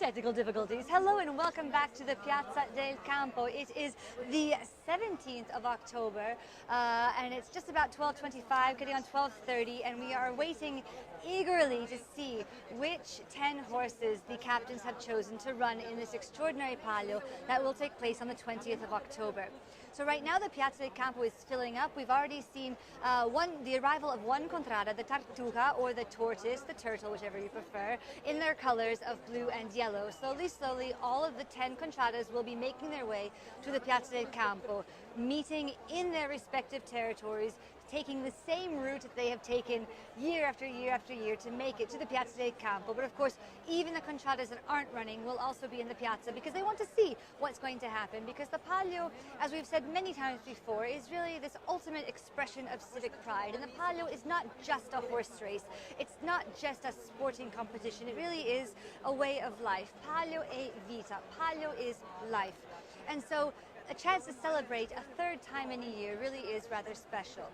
technical difficulties. Hello and welcome back to the Piazza del Campo. It is the 17th of October and it's just about 12:25, getting on 12:30, and we are waiting eagerly to see which 10 horses the captains have chosen to run in this extraordinary Palio that will take place on the 20th of October. So right now the Piazza del Campo is filling up. We've already seen the arrival of one contrada, the Tartuga or the tortoise, the turtle, whichever you prefer, in their colors of blue and yellow. Slowly, all of the 10 contradas will be making their way to the Piazza del Campo, meeting in their respective territories, taking the same route that they have taken year after year after year to make it to the Piazza del Campo. But of course, even the contradas that aren't running will also be in the piazza because they want to see what's going to happen, because the Palio, as we've said many times before, is really this ultimate expression of civic pride. And the Palio is not just a horse race. It's not just a sporting competition. It really is a way of life. Palio è vita. Palio is life. And so a chance to celebrate a third time in a year really is rather special.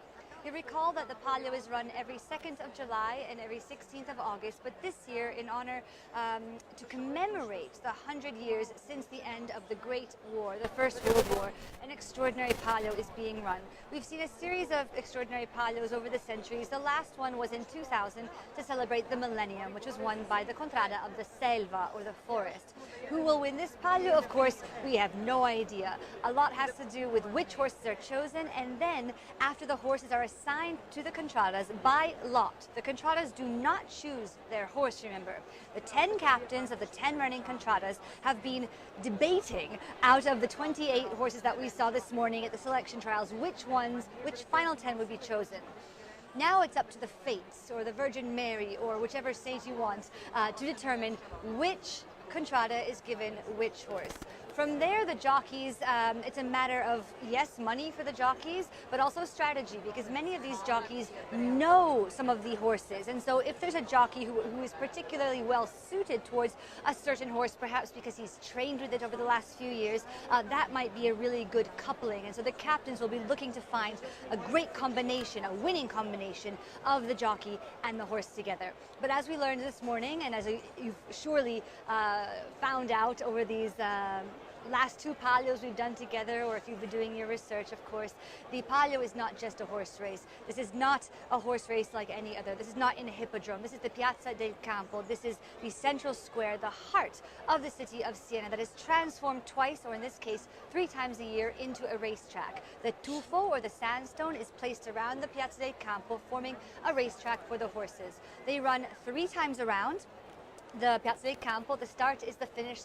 You recall that the Palio is run every 2nd of July and every 16th of August, but this year, in honor to commemorate the 100 years since the end of the Great War, the First World War, an extraordinary Palio is being run. We've seen a series of extraordinary Palios over the centuries. The last one was in 2000 to celebrate the millennium, which was won by the Contrada of the Selva, or the forest. Who will win this Palio? Of course, we have no idea. A lot has to do with which horses are chosen, and then after the horses are assigned to the contradas by lot. The contradas do not choose their horse, remember. The 10 captains of the 10 running contradas have been debating out of the 28 horses that we saw this morning at the selection trials, which final 10 would be chosen. Now it's up to the fates, or the Virgin Mary, or whichever saint you want, to determine which contrada is given which horse. From there, the jockeys, it's a matter of, yes, money for the jockeys, but also strategy, because many of these jockeys know some of the horses. And so if there's a jockey who is particularly well suited towards a certain horse, perhaps because he's trained with it over the last few years, that might be a really good coupling. And so the captains will be looking to find a great combination, a winning combination of the jockey and the horse together. But as we learned this morning, and as you've surely found out over these last 2 Palios we've done together, or if you've been doing your research, of course, the Palio is not just a horse race. This is not a horse race like any other. This is not in a hippodrome. This is the Piazza del Campo. This is the central square, the heart of the city of Siena, that is transformed twice, or in this case 3 times a year, into a racetrack. The tufo, or the sandstone, is placed around the Piazza del Campo, forming a racetrack for the horses. They run 3 times around the Piazza del Campo. The start is the finish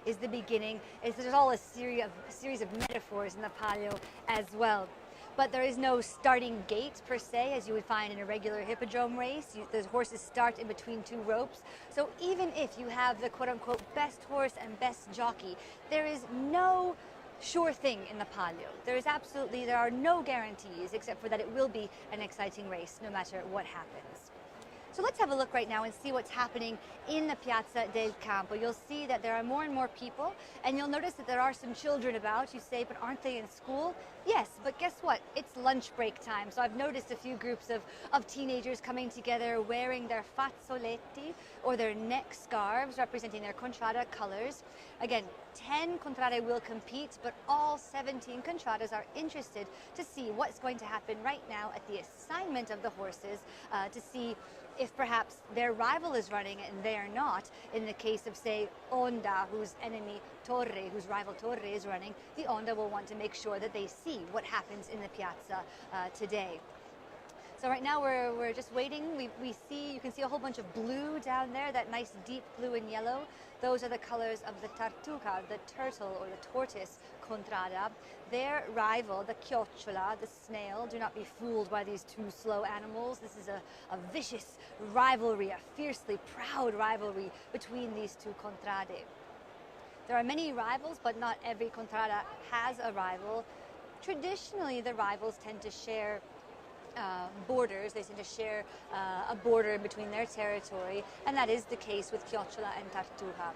is the beginning. There's all a series of metaphors in the Palio as well. But there is no starting gate per se, as you would find in a regular hippodrome race. The horses start in between 2 ropes. So even if you have the quote-unquote best horse and best jockey, there is no sure thing in the Palio. There are no guarantees, except for that it will be an exciting race no matter what happens. So let's have a look right now and see what's happening in the Piazza del Campo. You'll see that there are more and more people, and you'll notice that there are some children about. You say, but aren't they in school? Yes, but guess what? It's lunch break time. So I've noticed a few groups of teenagers coming together wearing their fazzoletti, or their neck scarves representing their contrada colors. Again, 10 contrade will compete, but all 17 contradas are interested to see what's going to happen right now at the assignment of the horses, to see if perhaps their rival is running and they are not. In the case of, say, Onda, whose enemy Torre, whose rival Torre is running, the Onda will want to make sure that they see what happens in the piazza today. So right now we're just waiting. You can see a whole bunch of blue down there, that nice deep blue and yellow. Those are the colors of the Tartuga, the turtle or the tortoise contrada. Their rival, the chiocciola, the snail, do not be fooled by these 2 slow animals. This is a vicious rivalry, a fiercely proud rivalry between these 2 contrade. There are many rivals, but not every contrada has a rival. Traditionally, the rivals tend to share borders. They tend to share a border between their territory, and that is the case with Chiocciola and Tartuga.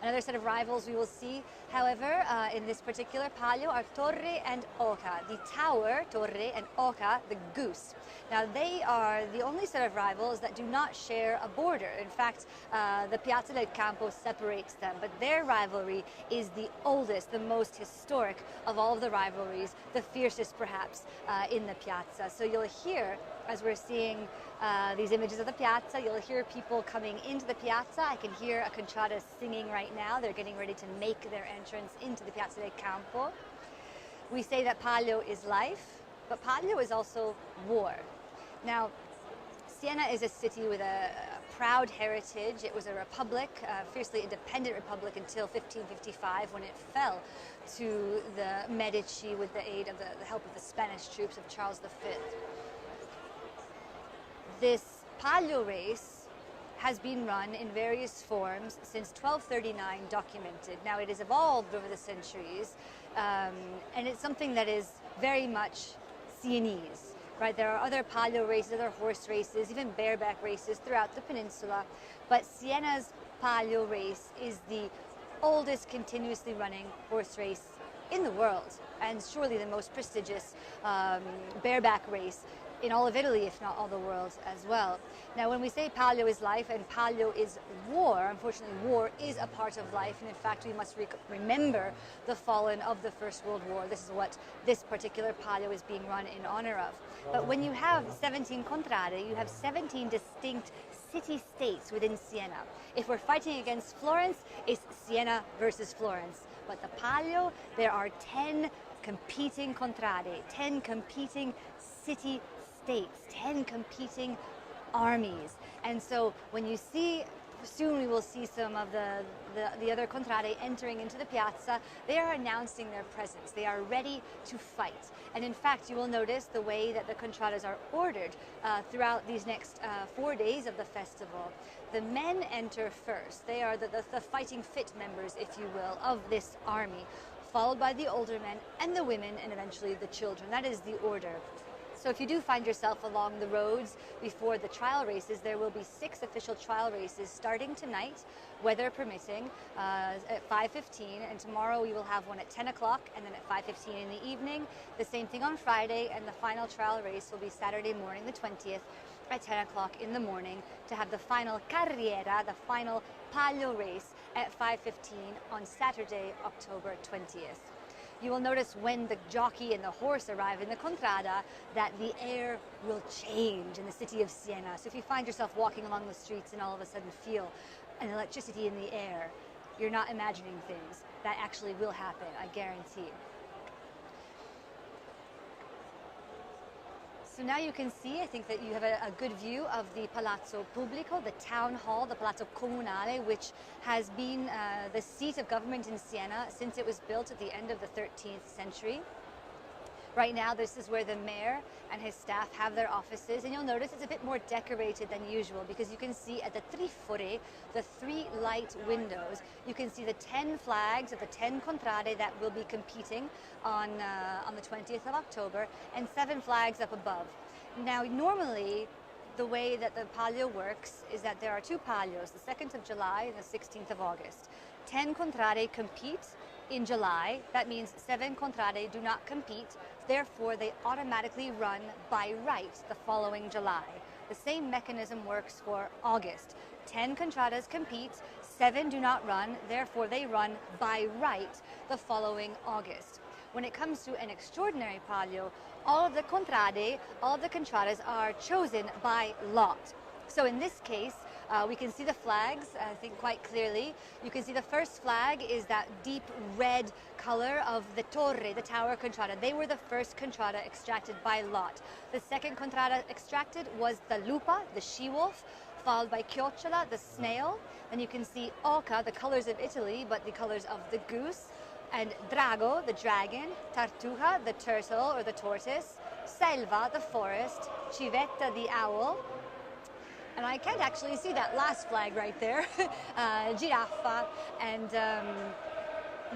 Another set of rivals we will see, however, in this particular Palio are Torre and Oca. The tower, Torre, and Oca, the goose. Now, they are the only set of rivals that do not share a border. In fact, the Piazza del Campo separates them, but their rivalry is the oldest, the most historic of all of the rivalries, the fiercest perhaps in the piazza. So you'll hear, as we're seeing these images of the piazza, you'll hear people coming into the piazza. I can hear a contrada singing right now. They're getting ready to make their entrance into the Piazza del Campo. We say that Palio is life, but Palio is also war. Now, Siena is a city with a proud heritage. It was a republic, a fiercely independent republic until 1555, when it fell to the Medici with the aid of the help of the Spanish troops of Charles V. This Palio race has been run in various forms since 1239 documented. Now, it has evolved over the centuries, and it's something that is very much Sienese. Right, there are other Palio races, other horse races, even bareback races throughout the peninsula, but Siena's Palio race is the oldest continuously running horse race in the world, and surely the most prestigious bareback race in all of Italy, if not all the world as well. Now, when we say Palio is life and Palio is war, unfortunately war is a part of life, and in fact we must remember the fallen of the First World War. This is what this particular Palio is being run in honor of. But when you have 17 contrade, you have 17 distinct city-states within Siena. If we're fighting against Florence, it's Siena versus Florence. But the Palio, there are 10 competing contrade, 10 competing city-states, 10 competing armies. And so when you see, soon we will see some of the other contrade entering into the piazza, they are announcing their presence. They are ready to fight. And in fact, you will notice the way that the contradas are ordered throughout these next 4 days of the festival. The men enter first. They are the fighting fit members, if you will, of this army, followed by the older men and the women, and eventually the children. That is the order. So if you do find yourself along the roads before the trial races, there will be 6 official trial races starting tonight, weather permitting, at 5:15, and tomorrow we will have one at 10 o'clock and then at 5:15 in the evening. The same thing on Friday, and the final trial race will be Saturday morning, the 20th, at 10 o'clock in the morning, to have the final carriera, the final Palio race, at 5:15 on Saturday, October 20th. You will notice when the jockey and the horse arrive in the contrada that the air will change in the city of Siena. So if you find yourself walking along the streets and all of a sudden feel an electricity in the air, you're not imagining things. That actually will happen, I guarantee. So now you can see, I think that you have a good view of the Palazzo Pubblico, the town hall, the Palazzo Comunale, which has been the seat of government in Siena since it was built at the end of the 13th century. Right now, this is where the mayor and his staff have their offices, and you'll notice it's a bit more decorated than usual because you can see at the trifore, the 3 light windows, you can see the 10 flags of the 10 contrade that will be competing on the 20th of October, and 7 flags up above. Now, normally, the way that the Palio works is that there are 2 Palios, the 2nd of July and the 16th of August. 10 contrade compete in July. That means 7 contrade do not compete. Therefore, they automatically run by right the following July. The same mechanism works for August. 10 contradas compete, 7 do not run, therefore they run by right the following August. When it comes to an extraordinary Palio, all of the contrade, all of the contradas are chosen by lot. So in this case, we can see the flags, I think, quite clearly. You can see the first flag is that deep red color of the Torre, the tower contrada. They were the first contrada extracted by lot. The second contrada extracted was the Lupa, the she-wolf, followed by Chiocciola, the snail. Then you can see Oca, the colors of Italy, but the colors of the goose. And Drago, the dragon. Tartuga, the turtle or the tortoise. Selva, the forest. Civetta, the owl. And I can't actually see that last flag right there. Giraffa and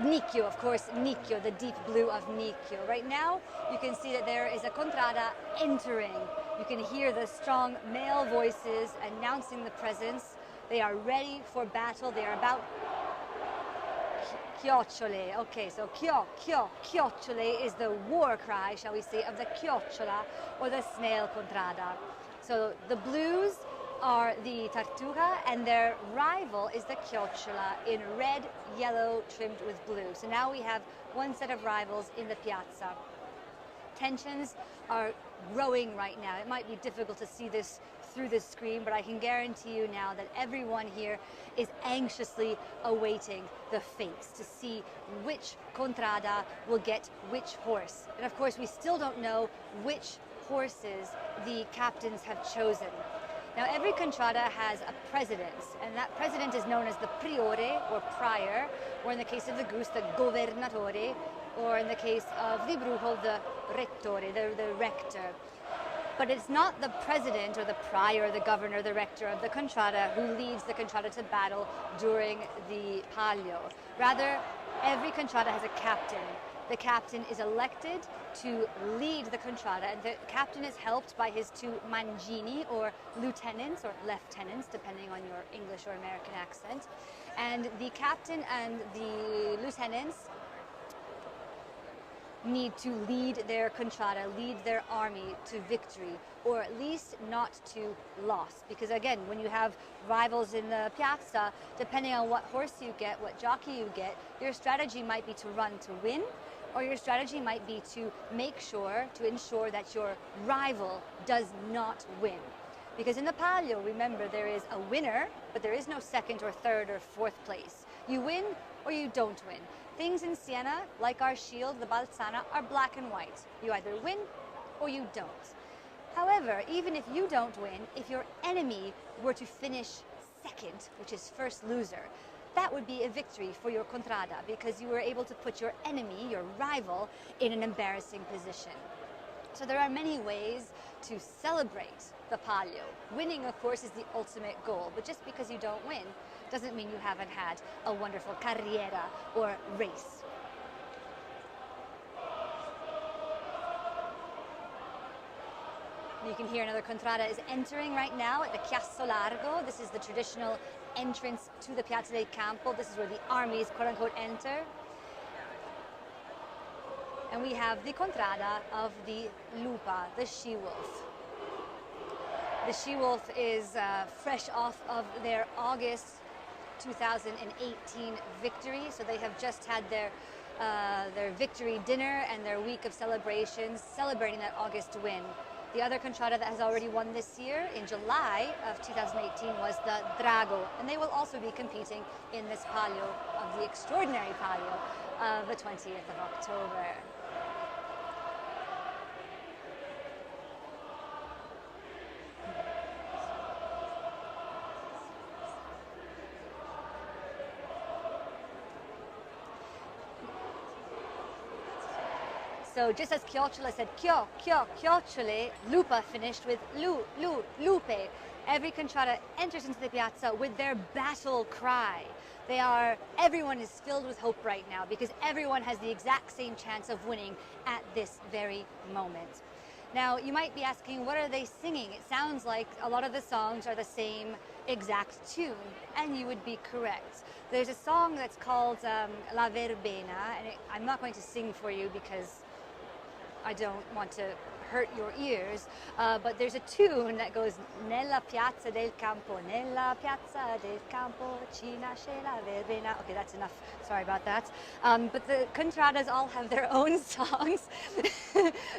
Nicchio, of course, Nicchio, the deep blue of Nicchio. Right now, you can see that there is a contrada entering. You can hear the strong male voices announcing the presence. They are ready for battle. They are about chiocciole. Okay, so chiocciole is the war cry, shall we say, of the chiocciola or the snail contrada. So the blues are the tartuga, and their rival is the chiocciola in red, yellow, trimmed with blue. So now we have one set of rivals in the piazza. Tensions are growing right now. It might be difficult to see this through the screen, but I can guarantee you now that everyone here is anxiously awaiting the fates to see which contrada will get which horse. And of course, we still don't know which horses the captains have chosen. Now, every contrada has a president, and that president is known as the priore, or prior, or in the case of the goose, the governatore, or in the case of the brujo, the rettore, the rector. But it's not the president or the prior, the governor, the rector of the contrada who leads the contrada to battle during the Palio. Rather, every contrada has a captain. The captain is elected to lead the contrada, and the captain is helped by his two mangini, or lieutenants, or lieutenants, depending on your English or American accent. And the captain and the lieutenants need to lead their contrada, lead their army to victory, or at least not to loss. Because again, when you have rivals in the piazza, depending on what horse you get, what jockey you get, your strategy might be to run to win, or your strategy might be to make sure, to ensure that your rival does not win. Because in the Palio, remember, there is a winner, but there is no second or third or fourth place. You win or you don't win. Things in Siena, like our shield, the Balzana, are black and white. You either win or you don't. However, even if you don't win, if your enemy were to finish second, which is first loser, that would be a victory for your contrada, because you were able to put your enemy, your rival, in an embarrassing position. So there are many ways to celebrate the Palio. Winning, of course, is the ultimate goal, but just because you don't win doesn't mean you haven't had a wonderful carriera or race. You can hear another contrada is entering right now at the Chiasso Largo. This is the traditional entrance to the Piazza del Campo. This is where the armies, quote-unquote, enter. And we have the contrada of the Lupa, the she-wolf. The she-wolf is fresh off of their August 2018 victory. So they have just had their victory dinner and their week of celebrations, celebrating that August win. The other contrada that has already won this year in July of 2018 was the Drago, and they will also be competing in this Palio, of the extraordinary Palio of the 20th of October. So just as Chiocciola said, chiocciole, Lupa finished with lupe. Every contrada enters into the piazza with their battle cry. Everyone is filled with hope right now, because everyone has the exact same chance of winning at this very moment. Now, you might be asking, what are they singing? It sounds like a lot of the songs are the same exact tune, and you would be correct. There's a song that's called La Verbena, and I'm not going to sing for you because I don't want to hurt your ears, but there's a tune that goes Nella Piazza del Campo, Nella Piazza del Campo, ci nasce la verbena. Okay, that's enough. Sorry about that. But the contradas all have their own songs.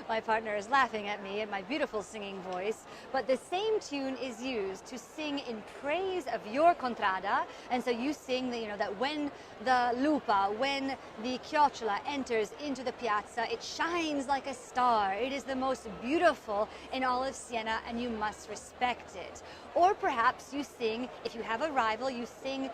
My partner is laughing at me and my beautiful singing voice. But the same tune is used to sing in praise of your contrada, and so you sing that when the lupa, when the chiocciola enters into the piazza, it shines like a star. It is the most beautiful in all of Siena, and you must respect it. Or perhaps you sing, if you have a rival, you sing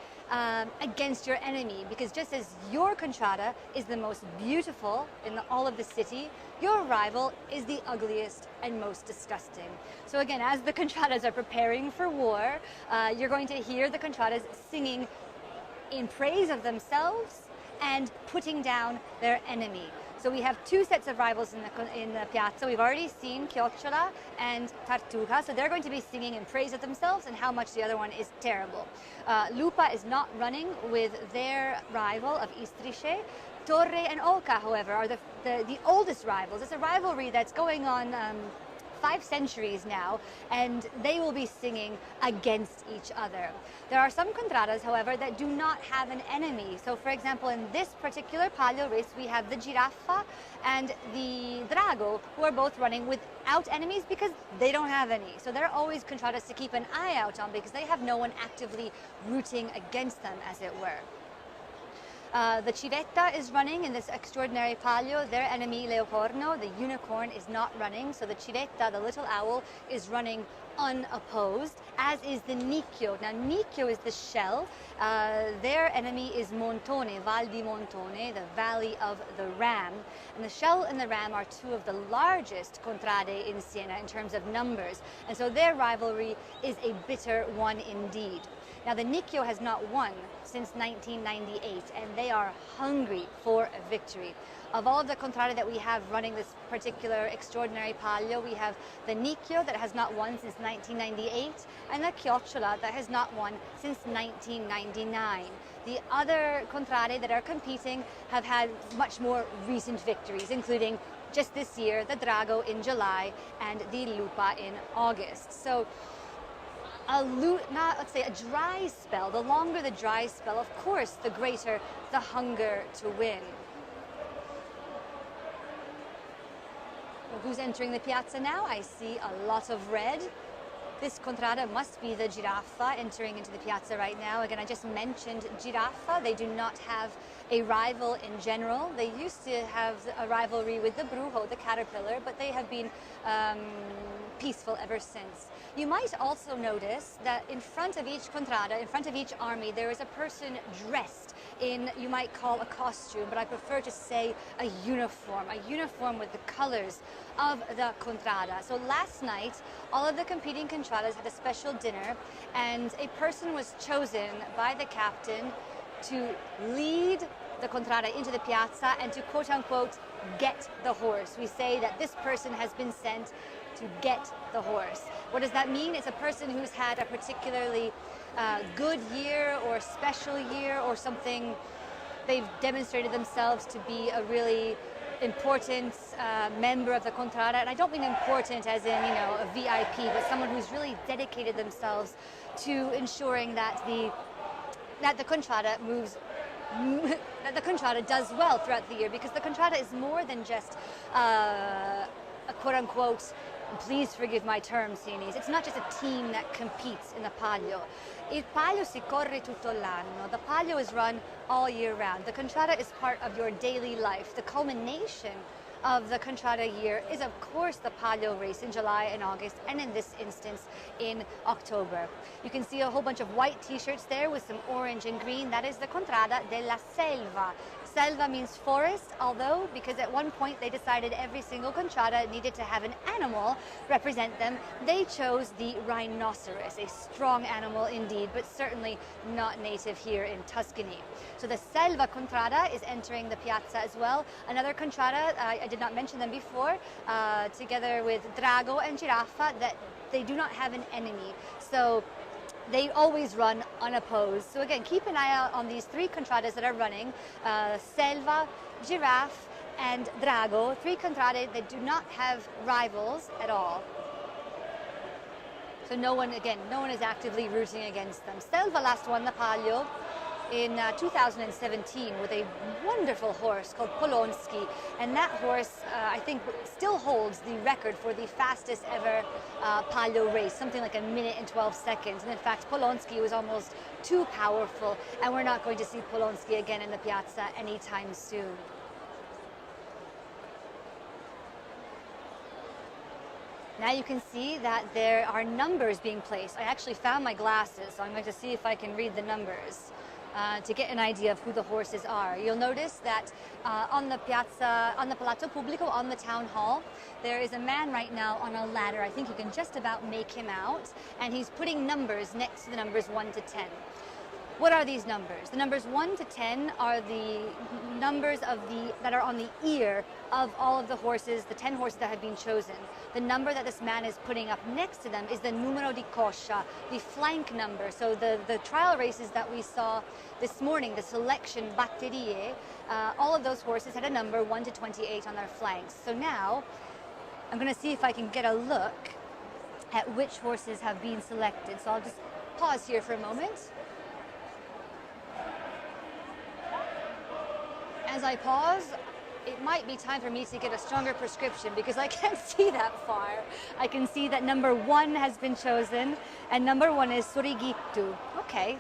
against your enemy, because just as your contrada is the most beautiful in all of the city, your rival is the ugliest and most disgusting. So again, as the contradas are preparing for war, you're going to hear the contradas singing in praise of themselves and putting down their enemy. So we have two sets of rivals in the piazza. We've already seen Chiocciola and Tartuca, so they're going to be singing in praise of themselves and how much the other one is terrible. Lupa is not running with their rival of Istrice. Torre and Oca, however, are the oldest rivals. It's a rivalry that's going on 5 centuries now, and they will be singing against each other. There are some contradas, however, that do not have an enemy. So, for example, in this particular Palio race, we have the Giraffa and the Drago, who are both running without enemies because they don't have any. So they're always contradas to keep an eye out on because they have no one actively rooting against them, as it were. The Civetta is running in this extraordinary Palio. Their enemy, Leocorno, the unicorn, is not running. So the Civetta, the little owl, is running unopposed, as is the Nicchio. Now, Nicchio is the shell. Their enemy is Montone, Val di Montone, the Valley of the Ram. And the shell and the ram are two of the largest contrade in Siena in terms of numbers. And so their rivalry is a bitter one indeed. Now, the Nicchio has not won since 1998, and they are hungry for a victory. Of all of the contrade that we have running this particular extraordinary Palio, we have the Nicchio that has not won since 1998, and the Chiocciola that has not won since 1999. The other contrade that are competing have had much more recent victories, including just this year, the Drago in July and the Lupa in August. So, let's say a dry spell. The longer the dry spell, of course, the greater the hunger to win. Well, who's entering the piazza now? I see a lot of red. This contrada must be the Giraffa entering into the piazza right now. Again, I just mentioned Giraffa. They do not have a rival in general. They used to have a rivalry with the Brujo, the caterpillar, but they have been peaceful ever since. You might also notice that in front of each contrada, in front of each army, there is a person dressed in, you might call a costume, but I prefer to say a uniform with the colors of the contrada. So last night, all of the competing contradas had a special dinner, and a person was chosen by the captain to lead the contrada into the piazza and to quote-unquote get the horse. We say that this person has been sent to get the horse. What does that mean? It's a person who's had a particularly good year or special year or something. They've demonstrated themselves to be a really important member of the contrada, and I don't mean important as in, you know, a VIP, but someone who's really dedicated themselves to ensuring that the contrada moves, that the contrada does well throughout the year, because the contrada is more than just a quote-unquote, please forgive my term, Sienese, it's not just a team that competes in the Palio. Il Palio si corre tutto l'anno. The Palio is run all year round. The contrada is part of your daily life. The culmination of the contrada year is, of course, the Palio race in July and August, and in this instance, in October. You can see a whole bunch of white t-shirts there with some orange and green. That is the Contrada della Selva. Selva means forest, although, because at one point they decided every single contrada needed to have an animal represent them, they chose the rhinoceros, a strong animal indeed, but certainly not native here in Tuscany. So the Selva Contrada is entering the piazza as well. Another contrada, I did not mention them before, together with Drago and Giraffa, that they do not have an enemy. So they always run unopposed. So again, keep an eye out on these three contradas that are running, Selva, Giraffe, and Drago, three contrade that do not have rivals at all. So no one is actively rooting against them. Selva last won the Palio in 2017 with a wonderful horse called Polonsky, and that horse I think still holds the record for the fastest ever Palio race, something like 1 minute and 12 seconds. And in fact, Polonsky was almost too powerful, and we're not going to see Polonsky again in the piazza anytime soon. Now you can see that there are numbers being placed. I actually found my glasses, so I'm going to see if I can read the numbers to get an idea of who the horses are. You'll notice that on the piazza, on the Palazzo Pubblico, on the town hall, there is a man right now on a ladder. I think you can just about make him out, and he's putting numbers next to the numbers 1 to 10. What are these numbers? The numbers 1 to 10 are the numbers that are on the ear of all of the horses, the 10 horses that have been chosen. The number that this man is putting up next to them is the numero di coscia, the flank number. So the trial races that we saw this morning, the selection batterie, all of those horses had a number 1 to 28 on their flanks. So now I'm going to see if I can get a look at which horses have been selected. So I'll just pause here for a moment. As I pause, it might be time for me to get a stronger prescription because I can't see that far. I can see that number 1 has been chosen, and number 1 is Surigitu. Okay.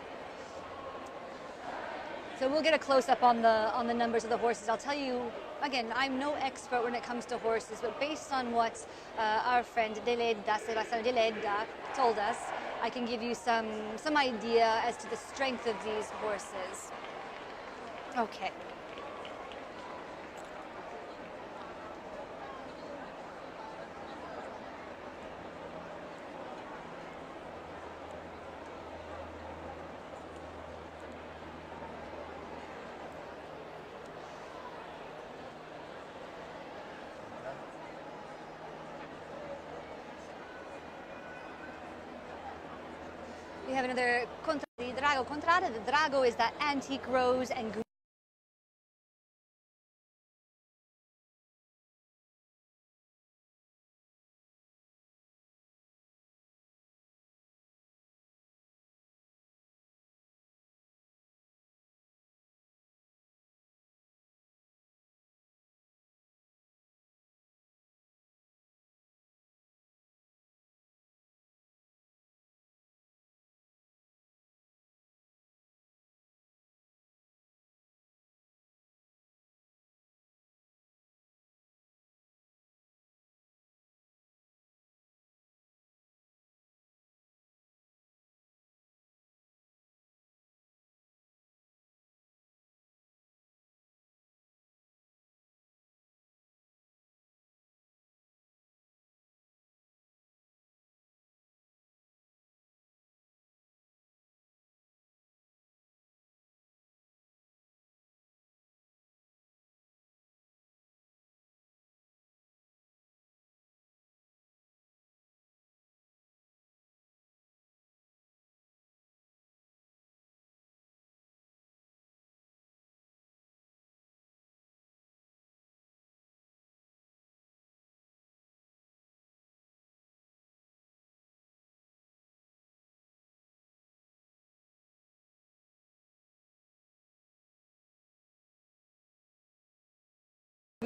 So we'll get a close-up on the numbers of the horses. I'll tell you, again, I'm no expert when it comes to horses, but based on what our friend Sebastiano Deledda told us, I can give you some idea as to the strength of these horses. Okay. We have another the Drago Contrada. The Drago is that antique rose and green.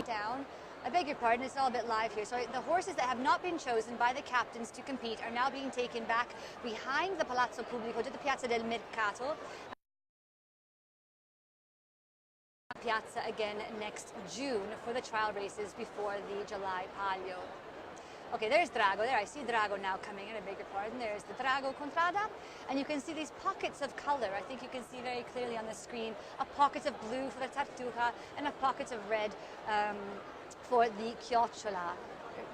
Down. I beg your pardon, it's all a bit live here. So the horses that have not been chosen by the captains to compete are now being taken back behind the Palazzo Pubblico to the Piazza del Mercato. Piazza again next June for the trial races before the July Palio. Okay, there's Drago. There, I see Drago now coming in. I beg your pardon. There's the Drago Contrada, and you can see these pockets of color. I think you can see very clearly on the screen a pockets of blue for the Tartuca and a pockets of red for the Chiocciola.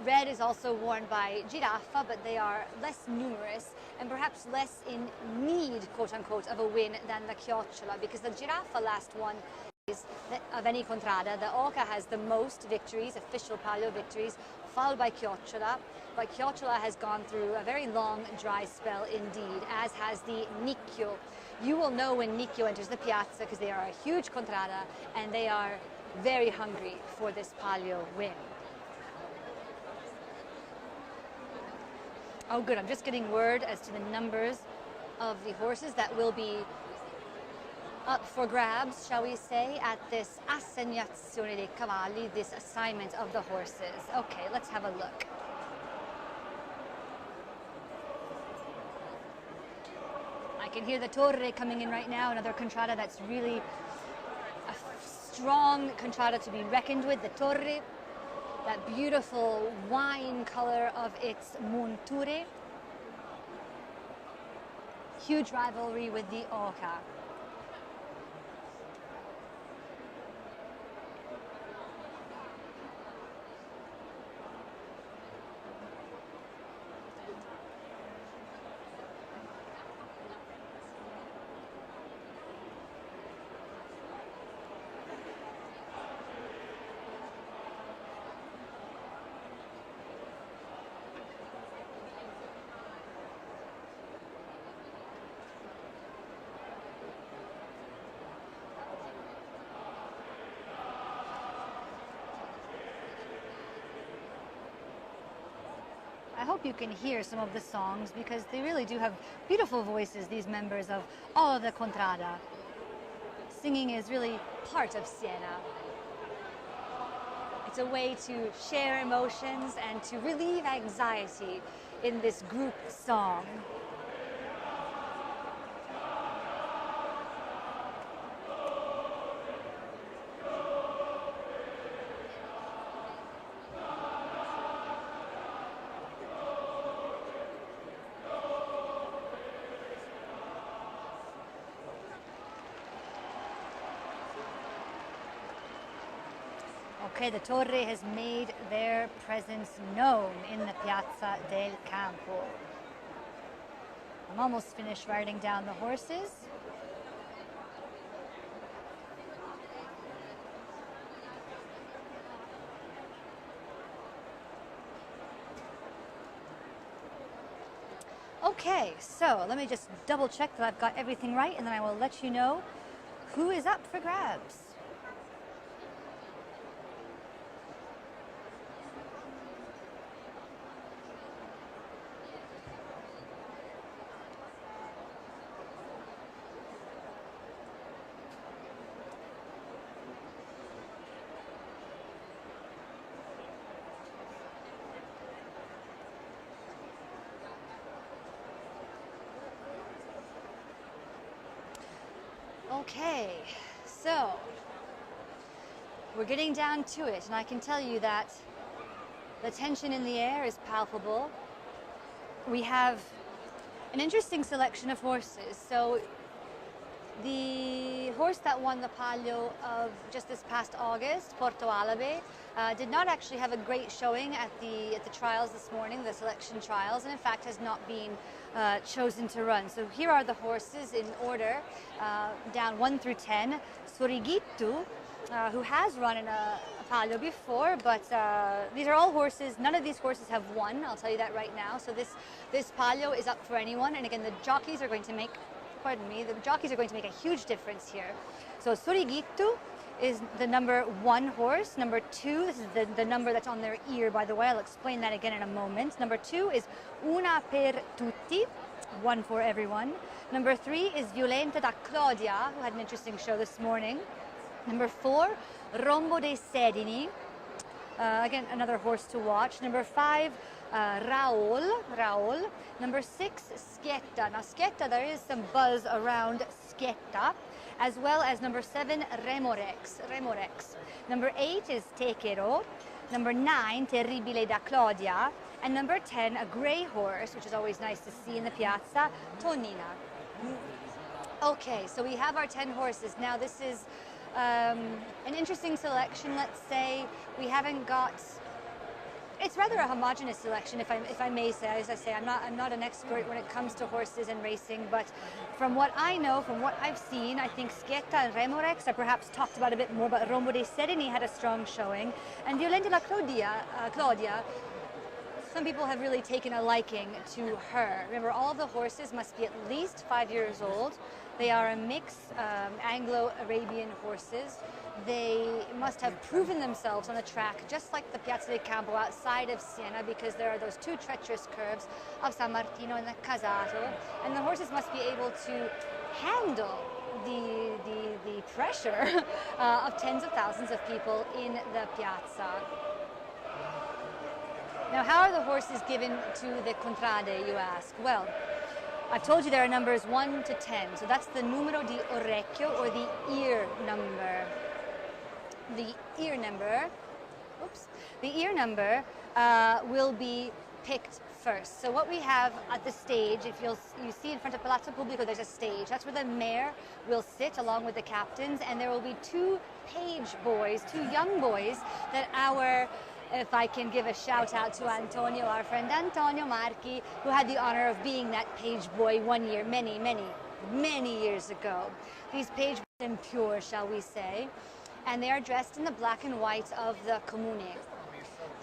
Red is also worn by Giraffa, but they are less numerous and perhaps less in need, quote-unquote, of a win than the Chiocciola, because the Giraffa last one of any contrada. The Oca has the most victories, official Palio victories, followed by Chiocciola. But Chiocciola has gone through a very long dry spell indeed, as has the Nicchio. You will know when Nicchio enters the piazza because they are a huge contrada and they are very hungry for this Palio win. Oh good, I'm just getting word as to the numbers of the horses that will be up for grabs, shall we say, at this assegnazione dei cavalli, this assignment of the horses. Okay, let's have a look. I can hear the Torre coming in right now, another contrada that's really a strong contrada to be reckoned with, the Torre, that beautiful wine color of its monture. Huge rivalry with the Oca. hope you can hear some of the songs because they really do have beautiful voices, these members of all of the Contrada. Singing is really part of Siena. It's a way to share emotions and to relieve anxiety in this group song. Okay, the Torre has made their presence known in the Piazza del Campo. I'm almost finished riding down the horses. Okay, so let me just double check that I've got everything right and then I will let you know who is up for grabs. Okay, so we're getting down to it, and I can tell you that the tension in the air is palpable. We have an interesting selection of horses. So the horse that won the Palio of just this past August, Porto Alabe, did not actually have a great showing at the trials this morning, the selection trials, and in fact has not been chosen to run. So here are the horses in order, down 1 through 10. Sorigittu, who has run in a Palio before, but these are all horses. None of these horses have won, I'll tell you that right now. So this Palio is up for anyone, and again, the jockeys are going to make a huge difference here. So Sorigittu is the number 1 horse. Number 2, this is the number that's on their ear, by the way. I'll explain that again in a moment. Number 2 is Una per tutti, 1 for everyone. Number 3 is Violenta da Claudia, who had an interesting show this morning. Number 4, Rombo dei Sedini, again, another horse to watch. Number 5, Raul. Number 6, Schietta. Now Schietta, there is some buzz around Schietta, as well as number 7, Remorex. Number 8 is Techero. Number 9, Terribile da Claudia. And number 10, a grey horse, which is always nice to see in the piazza, Tonina. Okay, so we have our 10 horses. Now this is an interesting selection, let's say. We haven't got... It's rather a homogeneous selection, if I may say. As I say, I'm not an expert when it comes to horses and racing, but from what I know, from what I've seen, I think Schietta and Remorex are perhaps talked about a bit more, but Rombo dei Sedini had a strong showing, and Violenta da Claudia, some people have really taken a liking to her. Remember, all of the horses must be at least 5 years old. They are a mix Anglo-Arabian horses. They must have proven themselves on the track, just like the Piazza del Campo outside of Siena, because there are those 2 treacherous curves of San Martino and the Casato, and the horses must be able to handle the pressure of tens of thousands of people in the piazza. Now, how are the horses given to the contrade, you ask? Well, I've told you there are numbers 1 to 10, so that's the numero di orecchio, or the ear number. The ear number will be picked first. So what we have at the stage, if you see in front of Palazzo Pubblico, there's a stage. That's where the mayor will sit along with the captains, and there will be 2 page boys, 2 young boys that if I can give a shout out to Antonio, our friend Antonio Marchi, who had the honor of being that page boy one year, many years ago. These page boys are impure, shall we say, and they are dressed in the black and white of the Comune.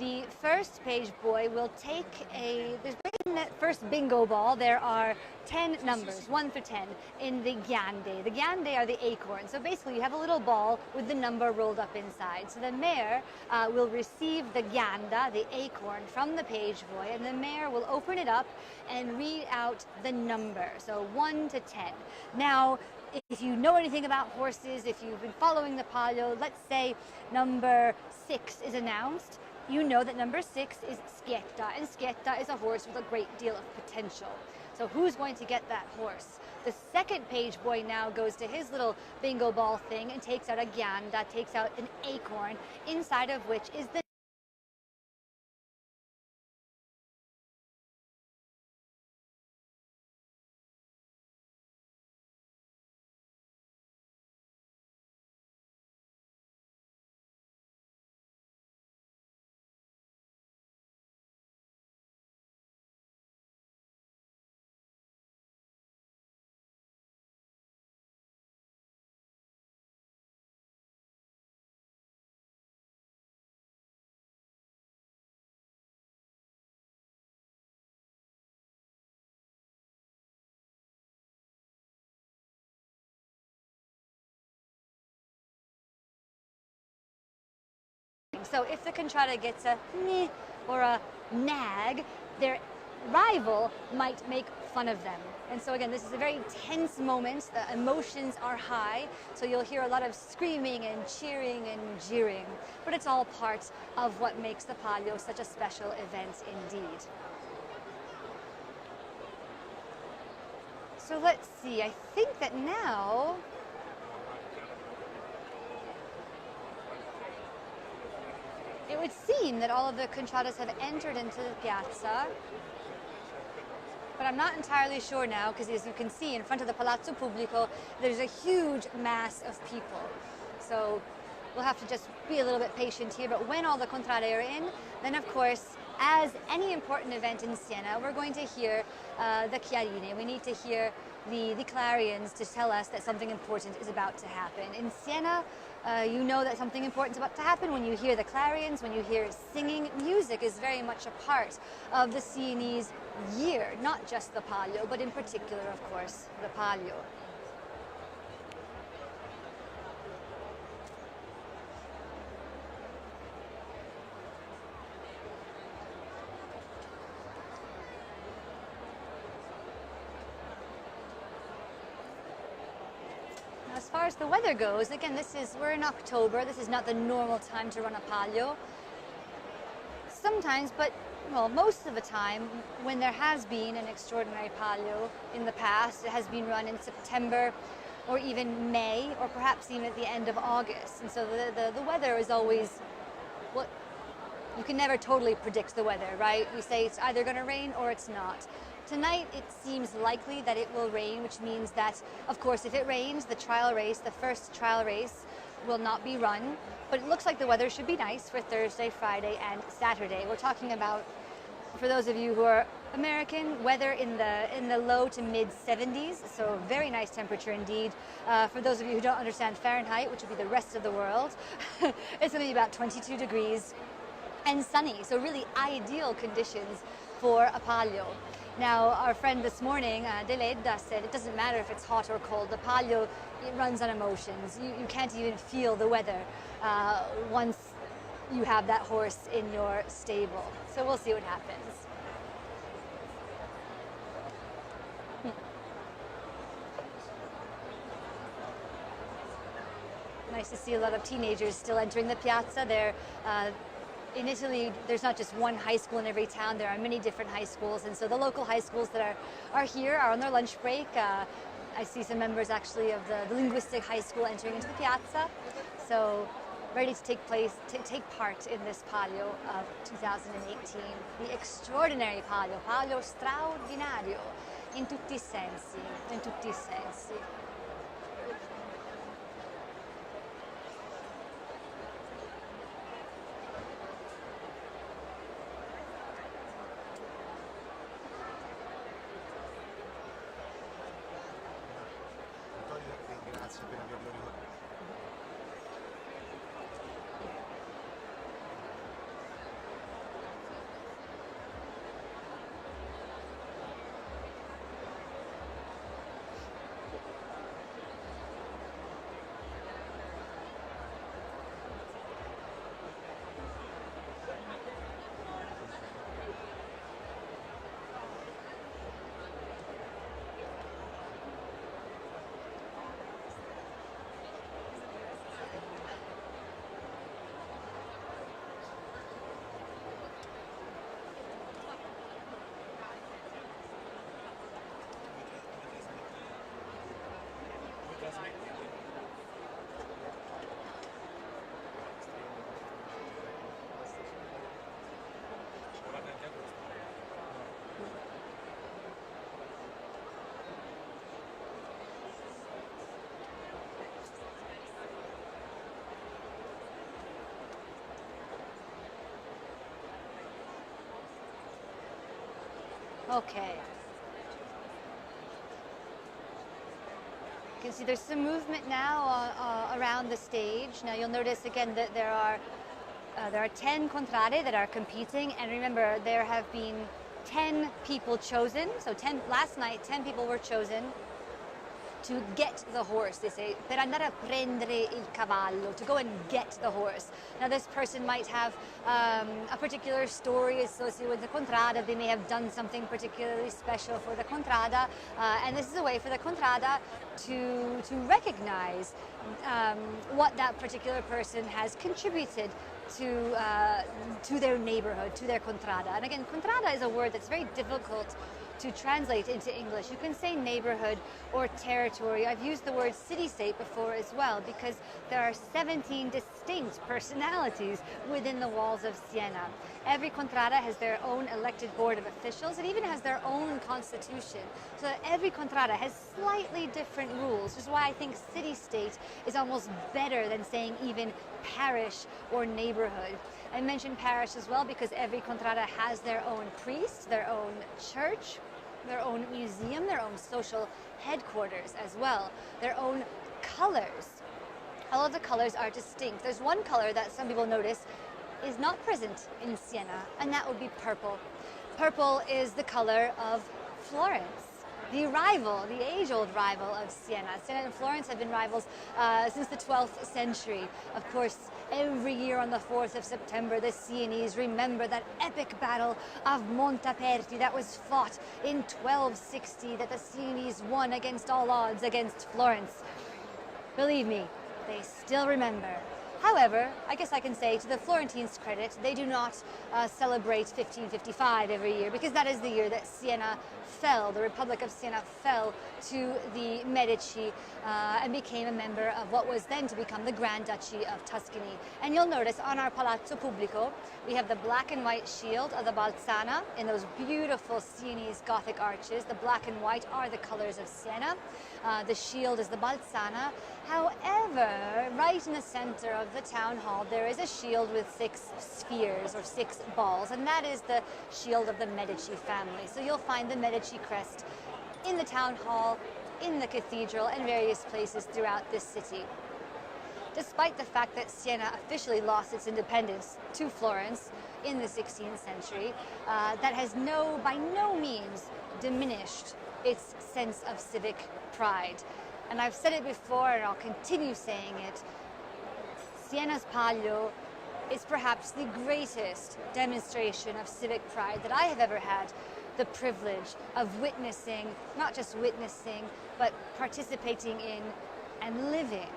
The first page boy will take in that first bingo ball, there are 10 numbers, 1 through 10, in the ghiande. The ghiande are the acorns. So basically you have a little ball with the number rolled up inside. So the mayor will receive the ghianda, the acorn, from the page boy, and the mayor will open it up and read out the number, so 1 to 10. Now, if you know anything about horses, if you've been following the Palio, let's say number 6 is announced, you know that number 6 is Schietta, and Schietta is a horse with a great deal of potential. So who's going to get that horse? The second page boy now goes to his little bingo ball thing and takes out a ghianda, takes out an acorn, inside of which is the So if the contrada gets a meh or a nag, their rival might make fun of them. And so again, this is a very tense moment. The emotions are high, so you'll hear a lot of screaming and cheering and jeering. But it's all part of what makes the Palio such a special event indeed. So let's see, I think that now it would seem that all of the contradas have entered into the piazza, but I'm not entirely sure now, because as you can see in front of the Palazzo Pubblico, there's a huge mass of people. So we'll have to just be a little bit patient here, but when all the contrade are in, then of course, as any important event in Siena, we're going to hear the chiarine. We need to hear the clarions to tell us that something important is about to happen. In Siena, you know that something important is about to happen when you hear the clarions, when you hear singing. Music is very much a part of the Sienese year, not just the Palio, but in particular, of course, the Palio. As far as the weather goes, again, we're in October. This is not the normal time to run a Palio. Sometimes, but well, most of the time, when there has been an extraordinary Palio in the past, it has been run in September or even May, or perhaps even at the end of August. And so the weather is always, well, you can never totally predict the weather, right? We say it's either going to rain or it's not. Tonight, it seems likely that it will rain, which means that, of course, if it rains, the first trial race, will not be run. But it looks like the weather should be nice for Thursday, Friday, and Saturday. We're talking about, for those of you who are American, weather in the low to mid 70s, so very nice temperature indeed. For those of you who don't understand Fahrenheit, which would be the rest of the world, it's going to be about 22 degrees and sunny, so really ideal conditions for a Palio. Now, our friend this morning, Deleda, said it doesn't matter if it's hot or cold. The Palio, it runs on emotions. You can't even feel the weather once you have that horse in your stable. So we'll see what happens. Nice to see a lot of teenagers still entering the piazza. In Italy, there's not just one high school in every town. There are many different high schools, and so the local high schools that are here are on their lunch break. I see some members actually of the linguistic high school entering into the piazza, so ready to take part in this Palio of 2018. The extraordinary Palio, Palio straordinario, in tutti i sensi, in tutti i sensi. Okay. You can see there's some movement now around the stage. Now you'll notice again that there are 10 contrade that are competing, and remember there have been 10 people chosen. So last night 10 people were chosen to get the horse. They say per andare a prendere il cavallo, to go and get the horse. Now this person might have a particular story associated with the contrada. They may have done something particularly special for the contrada, and this is a way for the contrada to recognize what that particular person has contributed to their neighborhood, to their contrada. And again, contrada is a word that's very difficult to translate into English. You can say neighborhood or territory. I've used the word city-state before as well, because there are 17 distinct personalities within the walls of Siena. Every contrada has their own elected board of officials. It even has their own constitution. So that every contrada has slightly different rules, which is why I think city-state is almost better than saying even parish or neighborhood. I mentioned parish as well because every contrada has their own priest, their own church, their own museum, their own social headquarters as well, their own colors. All of the colors are distinct. There's one color that some people notice is not present in Siena, and that would be purple. Purple is the color of Florence, the rival, the age-old rival of Siena. Siena and Florence have been rivals since the 12th century. Of course, every year on the 4th of September, the Sienese remember that epic battle of Montaperti that was fought in 1260, that the Sienese won against all odds against Florence. Believe me, they still remember. However, I guess I can say to the Florentines' credit, they do not celebrate 1555 every year, because that is the year that Siena fell, the Republic of Siena fell to the Medici and became a member of what was then to become the Grand Duchy of Tuscany. And you'll notice on our Palazzo Pubblico, we have the black and white shield of the Balzana in those beautiful Sienese Gothic arches. The black and white are the colors of Siena. The shield is the Balzana. However, right in the center of the town hall, there is a shield with 6 spheres or 6 balls, and that is the shield of the Medici family. So you'll find the Medici crest in the town hall, in the cathedral, and various places throughout this city. Despite the fact that Siena officially lost its independence to Florence in the 16th century, that has by no means diminished its sense of civic pride. And I've said it before, and I'll continue saying it, Siena's Palio is perhaps the greatest demonstration of civic pride that I have ever had the privilege of witnessing, not just witnessing, but participating in and living.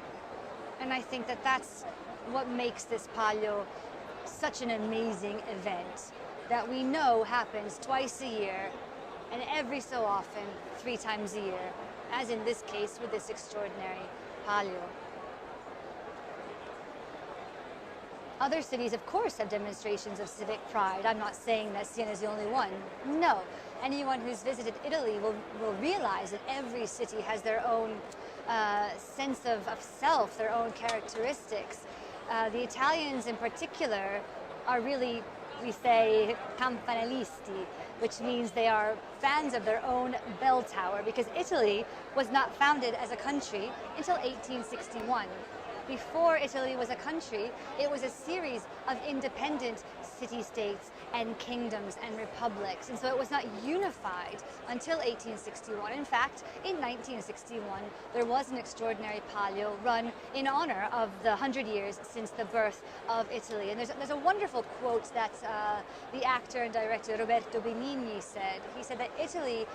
And I think that that's what makes this Palio such an amazing event that we know happens twice a year, and every so often 3 times a year, as in this case with this extraordinary Palio. Other cities, of course, have demonstrations of civic pride. I'm not saying that Siena is the only one. No. Anyone who's visited Italy will realize that every city has their own sense of self, their own characteristics. The Italians in particular are really, we say, campanellisti, which means they are fans of their own bell tower, because Italy was not founded as a country until 1861. Before Italy was a country, it was a series of independent city-states and kingdoms and republics, and so it was not unified until 1861. In fact, in 1961, there was an extraordinary Palio run in honor of the 100 years since the birth of Italy. And there's a wonderful quote that the actor and director Roberto Benigni said. He said that Italy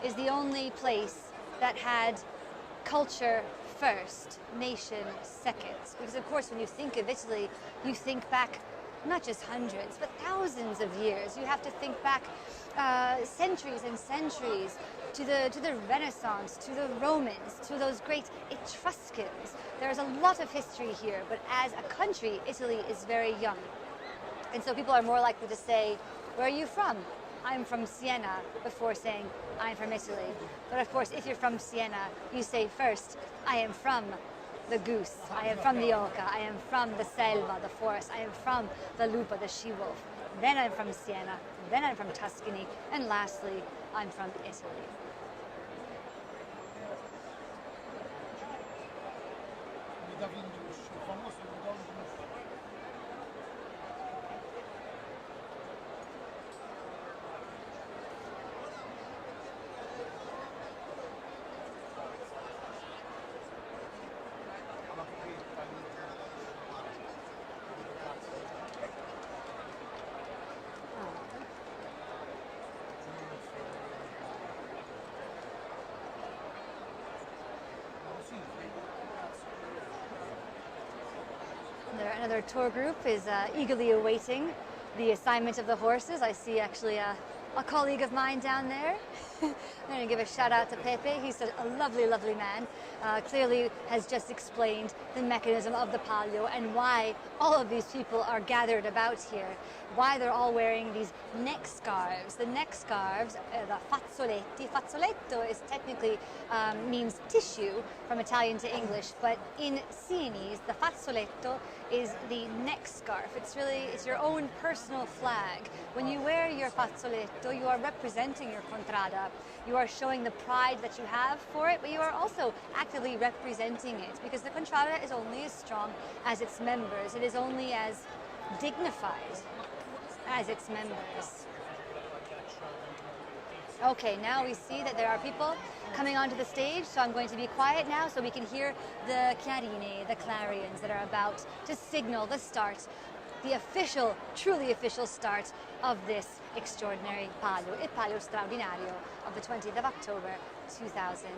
is the only place that had culture first, nation second. Because of course when you think of Italy, you think back not just hundreds, but thousands of years. You have to think back centuries and centuries to the Renaissance, to the Romans, to those great Etruscans. There's a lot of history here, but as a country, Italy is very young. And so people are more likely to say, where are you from? I'm from Siena, before saying, I'm from Italy. But of course, if you're from Siena, you say first, I am from the goose, I am from the oca, I am from the selva, the forest, I am from the lupa, the she-wolf. Then I'm from Siena, then I'm from Tuscany, and lastly, I'm from Italy. Another tour group is eagerly awaiting the assignment of the horses. I see actually a colleague of mine down there. I'm going to give a shout out to Pepe. He's a lovely, lovely man. Clearly has just explained the mechanism of the Palio and why all of these people are gathered about here. Why they're all wearing these neck scarves. The neck scarves, the fazzoletti. Fazzoletto is technically means tissue from Italian to English, but in Sienese, the fazzoletto is the neck scarf. It's your own personal flag. When you wear your fazzoletto, you are representing your contrada. You are showing the pride that you have for it, but you are also actively representing it, because the contrada is only as strong as its members. It is only as dignified as its members. Okay, now we see that there are people coming onto the stage, so I'm going to be quiet now so we can hear the chiarine, the clarions that are about to signal the start, the official, truly official start of this extraordinary Palio, il Palio straordinario of the 20th of October 2018.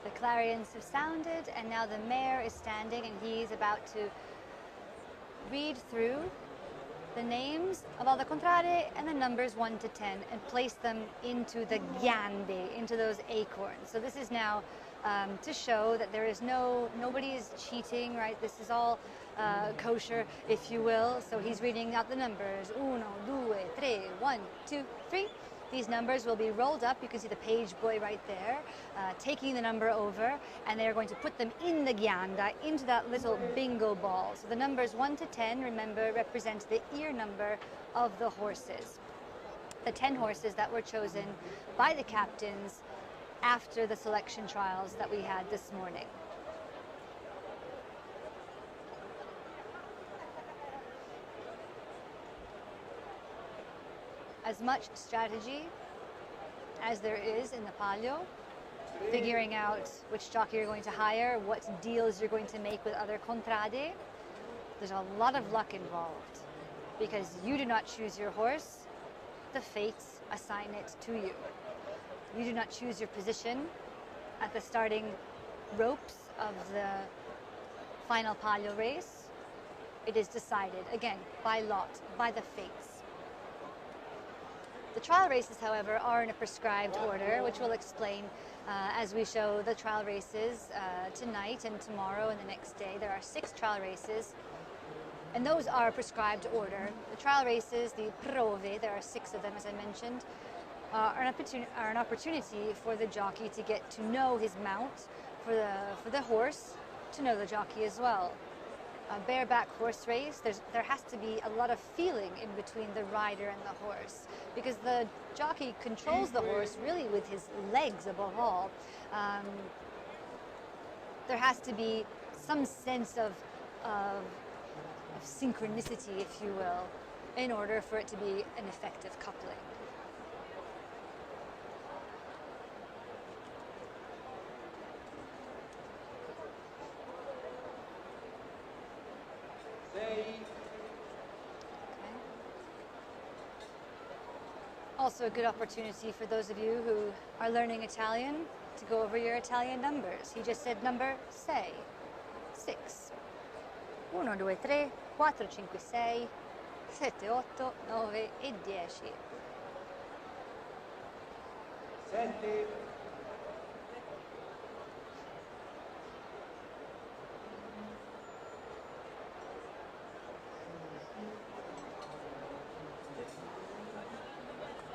The clarions have sounded, and now the mayor is standing, and he's about to read through the names of all the contrade and the numbers 1 to 10 and place them into the ghiande, into those acorns. So this is now to show that there is nobody is cheating, right? This is all kosher, if you will. So he's reading out the numbers, 1, 2, 3, 1, 2, 3. These numbers will be rolled up. You can see the page boy right there, taking the number over, and they're going to put them in the ghianda, into that little bingo ball. So the numbers 1 to 10, remember, represent the ear number of the horses. The 10 horses that were chosen by the captains after the selection trials that we had this morning. As much strategy as there is in the Palio, figuring out which jockey you're going to hire, what deals you're going to make with other contrade, there's a lot of luck involved, because you do not choose your horse, the fates assign it to you. You do not choose your position at the starting ropes of the final Palio race. It is decided, again, by lot, by the fates. The trial races, however, are in a prescribed order, which we'll explain as we show the trial races tonight and tomorrow and the next day. There are 6 trial races, and those are prescribed order. The trial races, the prove, there are 6 of them, as I mentioned, are an opportunity for the jockey to get to know his mount, for the horse to know the jockey as well. A bareback horse race, there has to be a lot of feeling in between the rider and the horse, because the jockey controls the horse really with his legs above all. There has to be some sense of synchronicity, if you will, in order for it to be an effective coupling. Also a good opportunity for those of you who are learning Italian to go over your Italian numbers. He just said number 6. 6. 1, 2, 3, 4, 5, 6, 7, 8, 9 e 10. 7.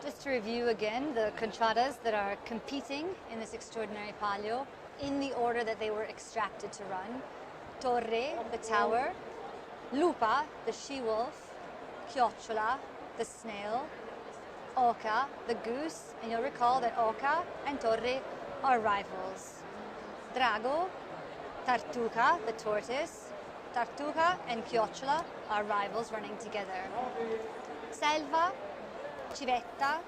Just to review again the contradas that are competing in this extraordinary palio in the order that they were extracted to run. Torre, the tower, Lupa, the she-wolf, Chiocciola, the snail, Oca, the goose, and you'll recall that Oca and Torre are rivals. Drago, Tartuca, the tortoise, Tartuca and Chiocciola are rivals running together. Selva, Civetta,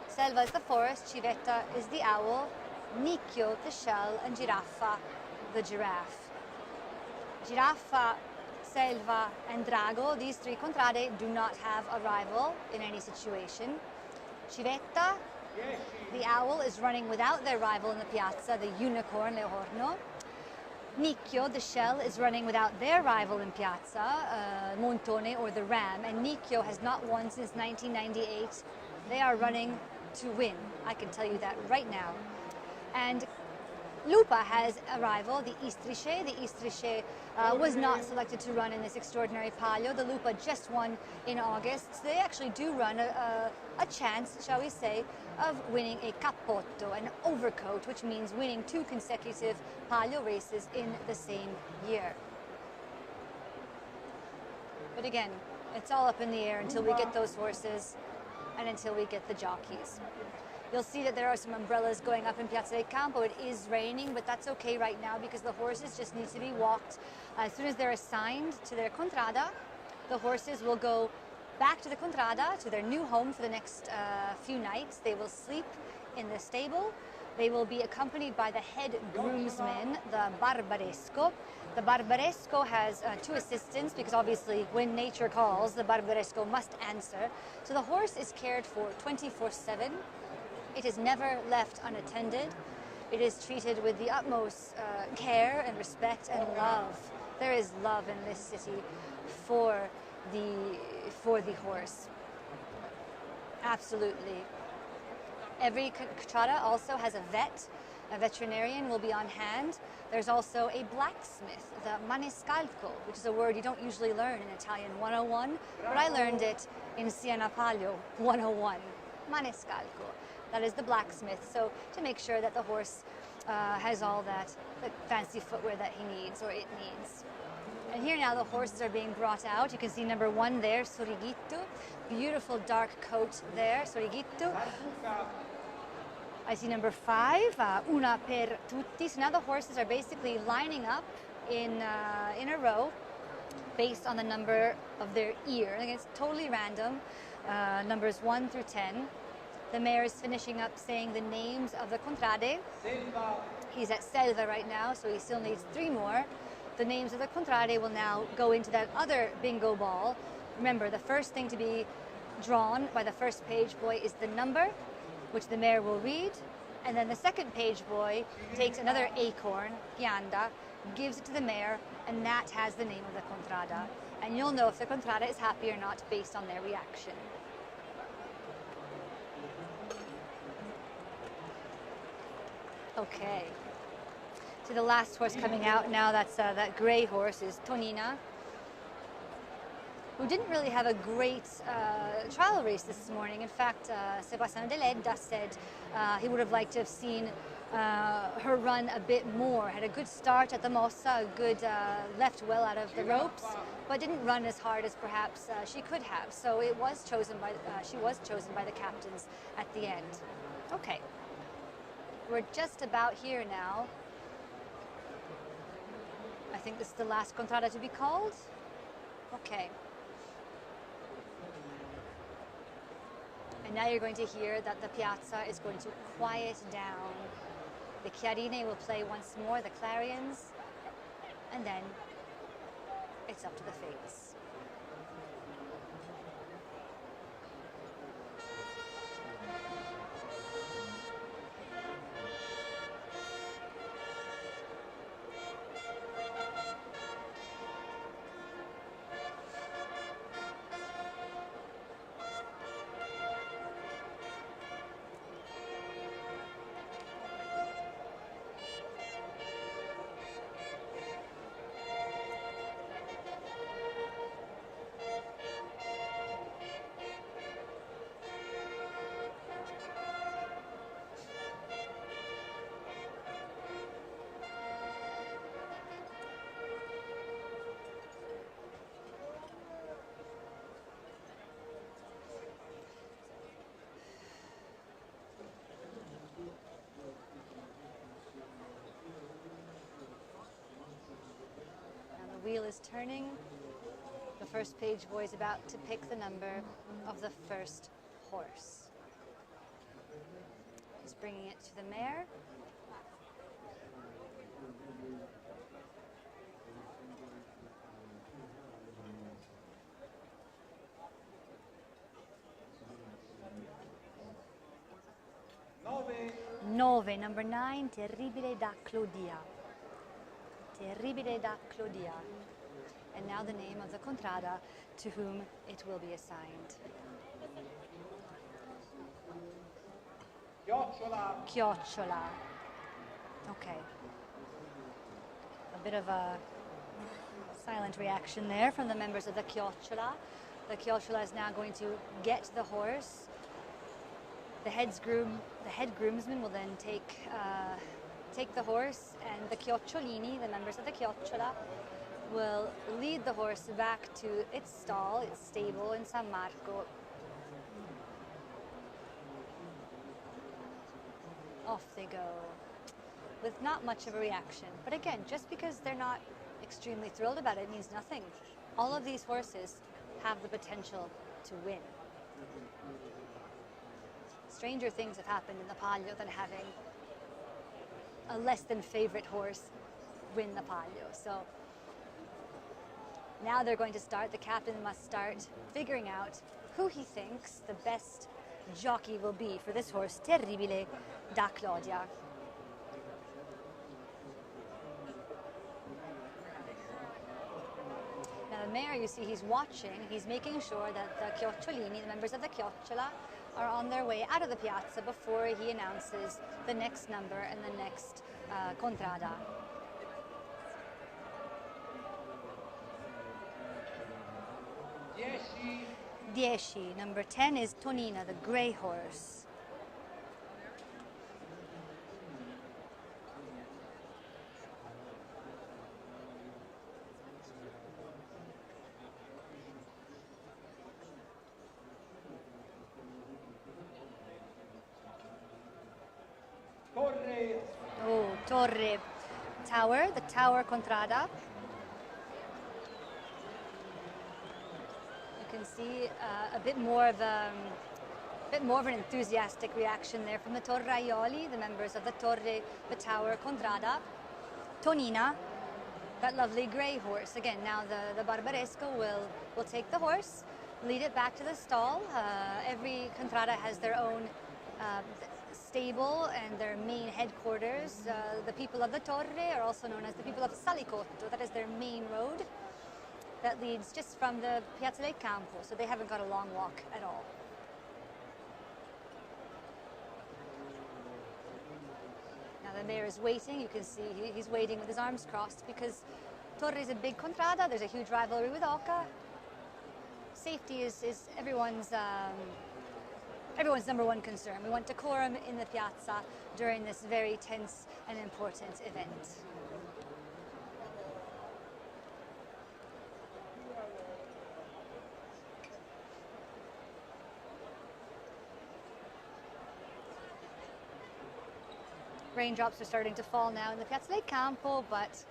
Selva is the forest, Civetta is the owl, Nicchio, the shell, and Giraffa, the giraffe. Giraffa, Selva, and Drago, these three contrade do not have a rival in any situation. Civetta, the owl, is running without their rival in the piazza, the unicorn, Leorno. Nicchio, the shell, is running without their rival in piazza, Montone or the ram, and Nicchio has not won since 1998. They are running to win, I can tell you that right now. And Lupa has a rival, the Istrice. The Istrice was not selected to run in this extraordinary palio. The Lupa just won in August. So they actually do run a chance, shall we say, of winning a cappotto, an overcoat, which means winning 2 consecutive palio races in the same year. But again, it's all up in the air until we get those horses and until we get the jockeys. You'll see that there are some umbrellas going up in Piazza del Campo. It is raining, but that's okay right now because the horses just need to be walked. As soon as they're assigned to their contrada, the horses will go back to the contrada, to their new home for the next few nights. They will sleep in the stable. They will be accompanied by the head groomsman, the barbaresco. The barbaresco has 2 assistants because obviously when nature calls, the barbaresco must answer. So the horse is cared for 24/7. It is never left unattended. It is treated with the utmost care and respect and love. There is love in this city for the horse. Absolutely. Every contrada also has a vet. A veterinarian will be on hand. There's also a blacksmith, the maniscalco, which is a word you don't usually learn in Italian 101, but I learned it in Siena Palio 101. Maniscalco. That is the blacksmith, so to make sure that the horse has all that fancy footwear that he needs or it needs. And here now the horses are being brought out. You can see number 1 there, Sorigitto. Beautiful dark coat there, Sorigitto. I see number 5, Una per tutti. So now the horses are basically lining up in a row based on the number of their ear. And it's totally random, numbers 1 through 10. The mayor is finishing up saying the names of the contrade. He's at Selva right now, so he still needs 3 more. The names of the contrade will now go into that other bingo ball. Remember, the first thing to be drawn by the first page boy is the number, which the mayor will read. And then the second page boy takes another acorn, pianda, gives it to the mayor, and that has the name of the contrada. And you'll know if the contrada is happy or not based on their reaction. Okay, so the last horse coming out now, that's that gray horse is Tonina, who didn't really have a great trial race this morning. In fact, Sebastiano Deledda said he would have liked to have seen her run a bit more. Had a good start at the Mossa, a good left well out of the ropes, but didn't run as hard as perhaps she could have. So it was chosen by she was chosen by the captains at the end. Okay, we're just about here now. I think this is the last contrada to be called. Okay. And now you're going to hear that the piazza is going to quiet down. The chiarine will play once more, the clarions, and then it's up to the fates. Wheel is turning. The first page boy is about to pick the number of the first horse. He's bringing it to the mare. Nove, number 9, Terribile da Clodia. Terribile da Clodia. And now the name of the contrada to whom it will be assigned. Chiocciola. Chiocciola. Okay. A bit of a silent reaction there from the members of the Chiocciola. The Chiocciola is now going to get the horse. The head groomsman will then take the horse, and the Chiocciolini, the members of the Chiocciola, will lead the horse back to its stall, its stable in San Marco. Off they go, with not much of a reaction. But again, just because they're not extremely thrilled about it means nothing. All of these horses have the potential to win. Stranger things have happened in the Palio than having a less than favorite horse win the Palio. So now they're going to start. The captain must start figuring out who he thinks the best jockey will be for this horse, Terribile da Clodia. Now the mare, you see, he's watching. He's making sure that the Chiocciolini, the members of the Chiocciola, are on their way out of the piazza before he announces the next number and the next contrada. Dieci. Number 10 is Tonina, the grey horse. Torre, Tower, the Tower contrada. You can see a bit more of an enthusiastic reaction there from the Torraioli, the members of the Torre, the Tower contrada. Tonina, that lovely grey horse. Again, now the Barbaresco will take the horse, lead it back to the stall. Every contrada has their own stable and their main headquarters. The people of the Torre are also known as the people of Salicotto. That is their main road that leads just from the Piazza del Campo, so they haven't got a long walk at all. Now the mayor is waiting. You can see he's waiting with his arms crossed because Torre is a big contrada. There's a huge rivalry with Oca. Safety is everyone's everyone's number one concern. We want decorum in the piazza during this very tense and important event. Raindrops are starting to fall now in the Piazza del Campo, but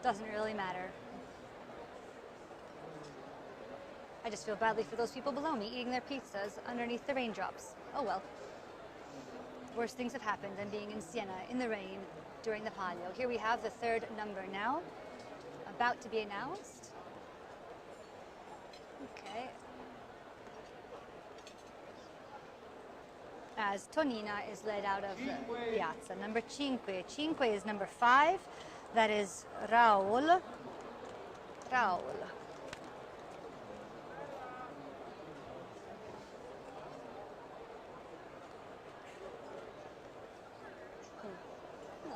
doesn't really matter. I just feel badly for those people below me eating their pizzas underneath the raindrops. Oh well. Worse things have happened than being in Siena in the rain during the Palio. Here we have the third number now, about to be announced. Okay. As Tonina is led out of the piazza. Number 5. 5 is number 5. That is Raul. Raul.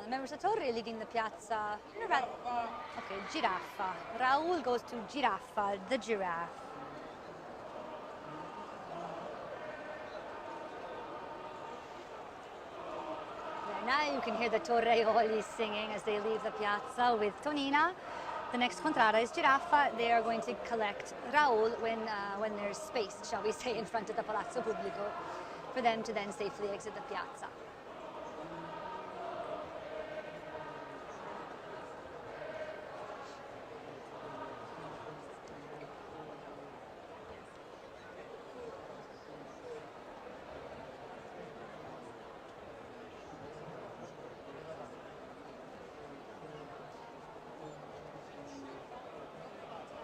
The members of Torre leading the piazza. Okay, Giraffa. Raul goes to Giraffa, the giraffe. Now you can hear the Torreioli singing as they leave the piazza with Tonina. The next contrada is Giraffa. They are going to collect Raul when there's space, shall we say, in front of the Palazzo Pubblico, for them to then safely exit the piazza.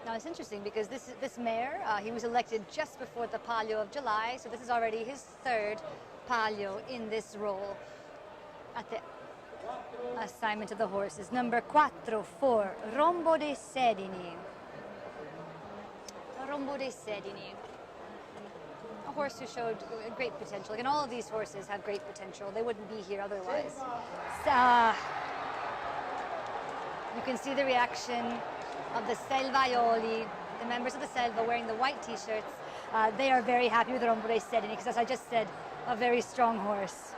Now it's interesting because this mayor, he was elected just before the Palio of July, so this is already his third Palio in this role at the assignment of the horses. Number 4, Rombo dei Sedini. Rombo dei Sedini. A horse who showed great potential. And all of these horses have great potential. They wouldn't be here otherwise. You can see the reaction of the Selvaioli, the members of the Selva wearing the white t-shirts. They are very happy with Rombo dei Sedini because, as I just said, a very strong horse.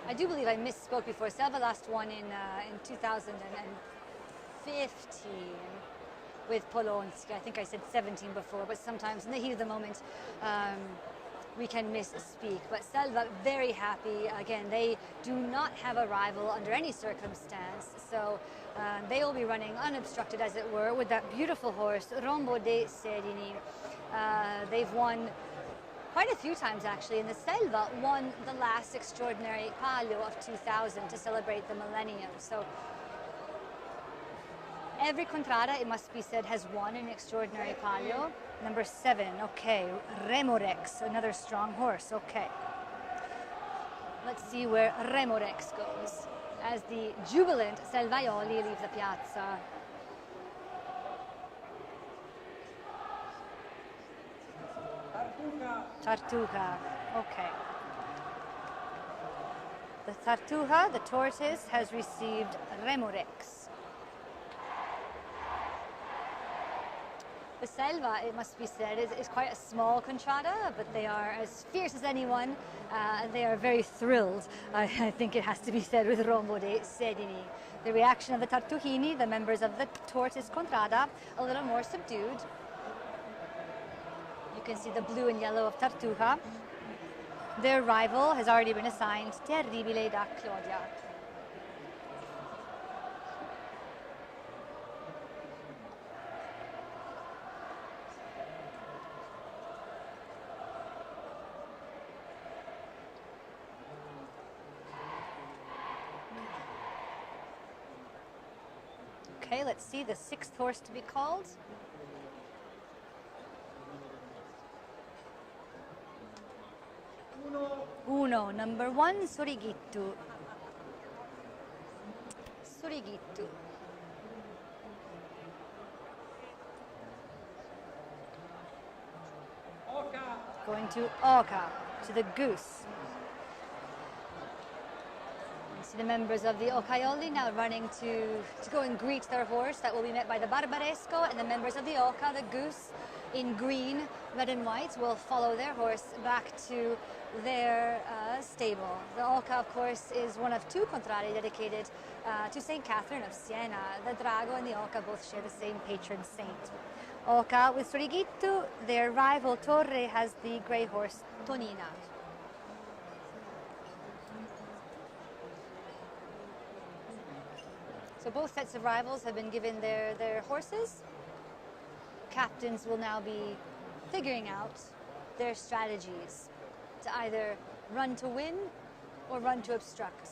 I do believe I misspoke before. Selva last won in 2015 with Polonsky. I think I said 17 before, but sometimes in the heat of the moment we can misspeak. But Selva, very happy. Again, they do not have a rival under any circumstance, so they will be running unobstructed, as it were, with that beautiful horse, Rombo dei Sedini. They've won quite a few times, actually, and the Selva won the last extraordinary Palio of 2000 to celebrate the millennium. So every contrada, it must be said, has won an extraordinary Palio. Number 7, okay, Remorex, another strong horse, okay. Let's see where Remorex goes as the jubilant Selvaioli leave the piazza. Tartuga, okay. The Tartuga, the tortoise, has received Remorex. The Selva, it must be said, is quite a small contrada, but they are as fierce as anyone. They are very thrilled, I think it has to be said, with Rombo dei Sedini. The reaction of the Tartuhini, the members of the tortoise contrada, a little more subdued. You can see the blue and yellow of Tartuga. Their rival has already been assigned, Terribile da Claudia. Okay, let's see the 6th horse to be called. Uno, number 1, Surigittu. Surigittu. Oca. Going to Oca, to the goose. See the members of the Occaioli now running to go and greet their horse that will be met by the Barbaresco, and the members of the Oca, the goose, in green, red and white, will follow their horse back to their stable. The Oca, of course, is one of two contrari dedicated to St. Catherine of Siena. The Drago and the Oca both share the same patron saint. Oca with Sorigittu, their rival Torre has the grey horse Tonina. So both sets of rivals have been given their horses. Captains will now be figuring out their strategies to either run to win or run to obstruct.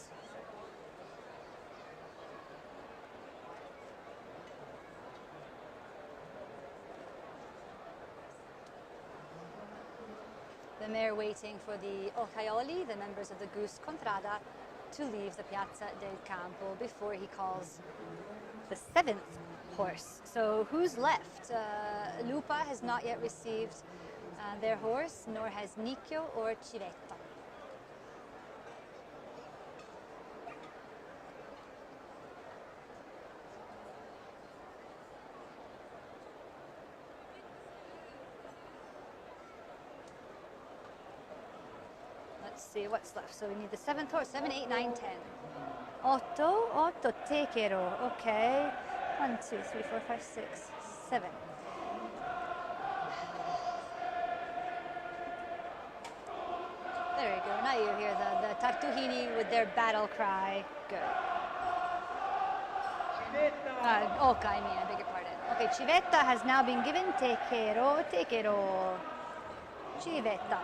The mare waiting for the Occaioli, the members of the Goose Contrada, to leave the Piazza del Campo before he calls the seventh horse. So who's left? Lupa has not yet received their horse, nor has Nicchio or Civetta. Let's see what's left. So we need the seventh horse, 7, 8, 9, 10. Otto, Tekero, okay. 1, 2, 3, 4, 5, 6, 7. There you go. Now you hear the Tartuhini with their battle cry. Good. Okay, I beg your pardon. Okay, Civetta has now been given Tekero, Civetta.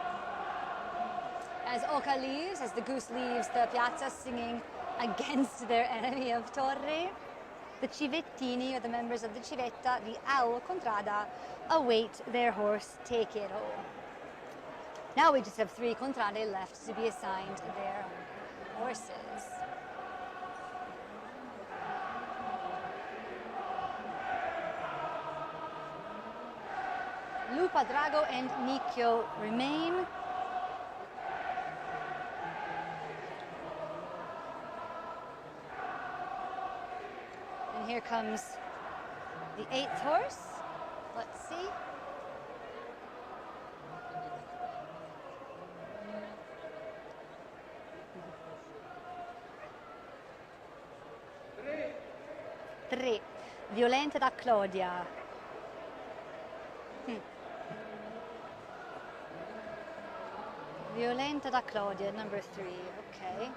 As Oca leaves, as the goose leaves the piazza singing against their enemy of Torre, the Civettini, or the members of the Civetta, the Au Contrada, await their horse Tekero. Now we just have 3 Contrade left to be assigned their horses. Lupa, Drago and Nicchio remain. And here comes the 8th horse. Let's see. Tre. Violenta da Claudia. Violenta da Claudia, number 3. Okay.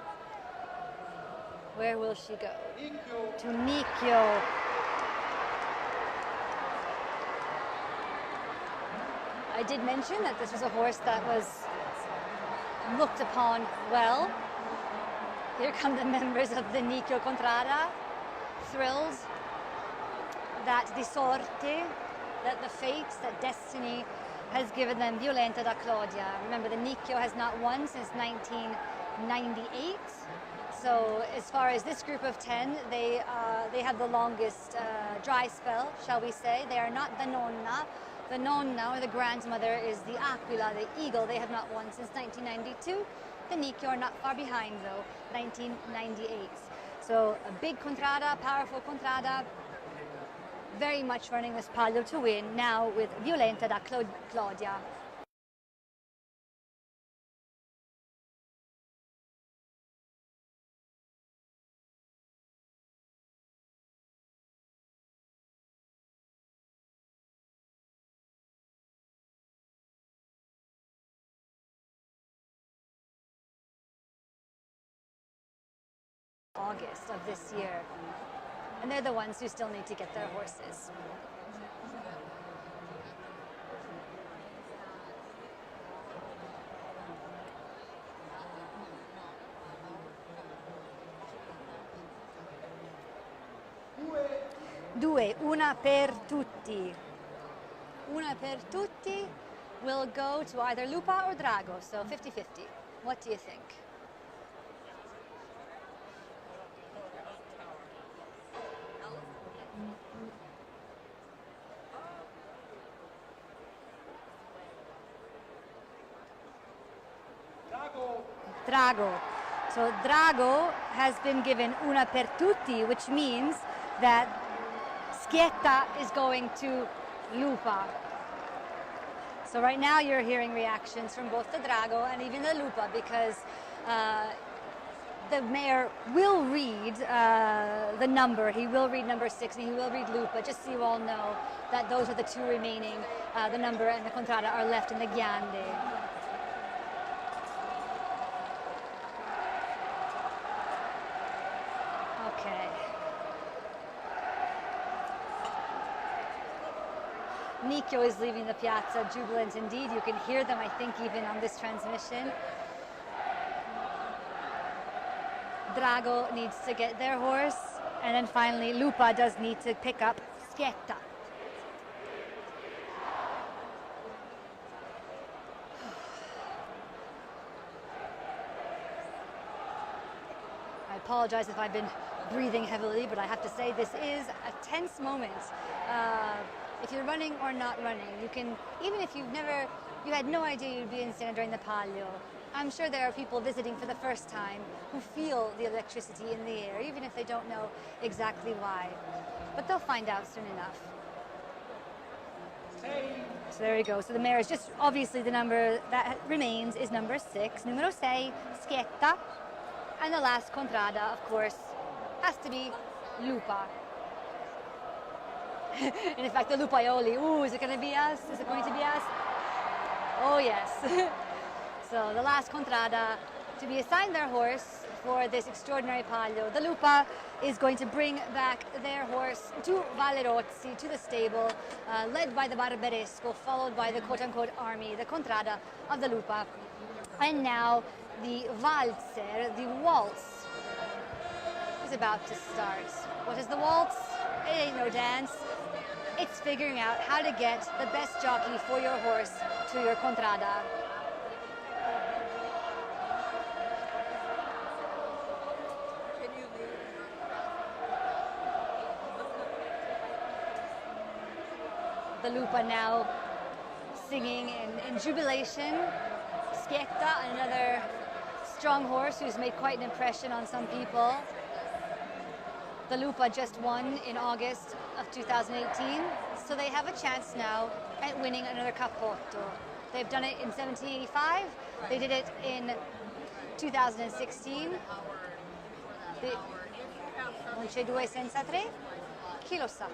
Where will she go? To Nicchio. I did mention that this was a horse that was looked upon well. Here come the members of the Nicchio Contrada, thrilled that the sorte, that the fate, that destiny has given them Violenta da Claudia. Remember, the Nicchio has not won since 1998. So as far as this group of 10, they have the longest dry spell, shall we say. They are not the nonna. The nonna, or the grandmother, is the aquila, the eagle. They have not won since 1992. The Nicchio are not far behind, though, 1998. So a big contrada, powerful contrada, very much running this Palio to win, now with Violenta da Claudia. August of this year. And they're the ones who still need to get their horses. Due, una per tutti. Una per tutti will go to either Lupa or Drago, so 50-50. What do you think? Drago. So Drago has been given una per tutti, which means that Schietta is going to Lupa. So right now you're hearing reactions from both the Drago and even the Lupa, because the mayor will read the number. He will read number 6 and he will read Lupa, just so you all know that those are the two remaining. The number and the contrada are left in the Ghiande. Okay. Nicchio is leaving the piazza, jubilant indeed. You can hear them, I think, even on this transmission. Drago needs to get their horse, and then finally Lupa does need to pick up Schietta. I apologize if I've been breathing heavily, but I have to say this is a tense moment. If you're running or not running, you can, even if you had no idea you'd be in Siena during the Palio, I'm sure there are people visiting for the first time who feel the electricity in the air, even if they don't know exactly why. But they'll find out soon enough. So there we go. So the mayor is just, obviously the number that remains is number 6, numero 6, Schietta. And the last contrada, of course, has to be Lupa. And in fact, the Lupaioli, ooh, is it going to be us? Is it going to be us? Oh, yes. So the last contrada to be assigned their horse for this extraordinary Palio. The Lupa is going to bring back their horse to Valerozzi, to the stable, led by the Barbaresco, followed by the quote-unquote army, the contrada of the Lupa. And now the valzer, the waltz, is about to start. What is the waltz? It ain't no dance. It's figuring out how to get the best jockey for your horse to your contrada. The Lupa now singing in jubilation. Schietta, another strong horse who's made quite an impression on some people. The Lupa just won in August of 2018, so they have a chance now at winning another Cappotto. They've done it in 1785, they did it in 2016. Non c'è due senza tre? Chi lo sa?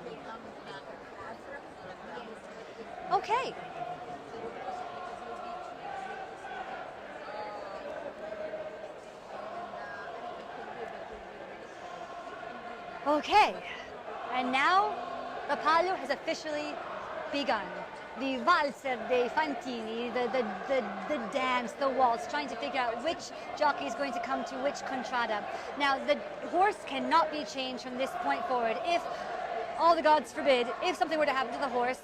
Okay. Okay, and now the Palio has officially begun. The valzer dei Fantini, the dance, the waltz, trying to figure out which jockey is going to come to which contrada. Now, the horse cannot be changed from this point forward. If, all the gods forbid, if something were to happen to the horse,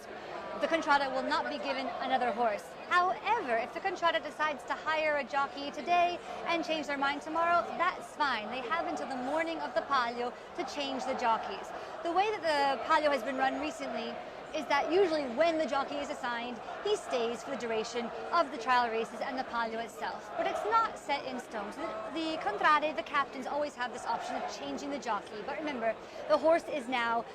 the contrada will not be given another horse. However, if the contrada decides to hire a jockey today and change their mind tomorrow, that's fine. They have until the morning of the Palio to change the jockeys. The way that the Palio has been run recently is that usually when the jockey is assigned, he stays for the duration of the trial races and the Palio itself. But it's not set in stone. So the contrade, the captains, always have this option of changing the jockey. But remember, the horse is now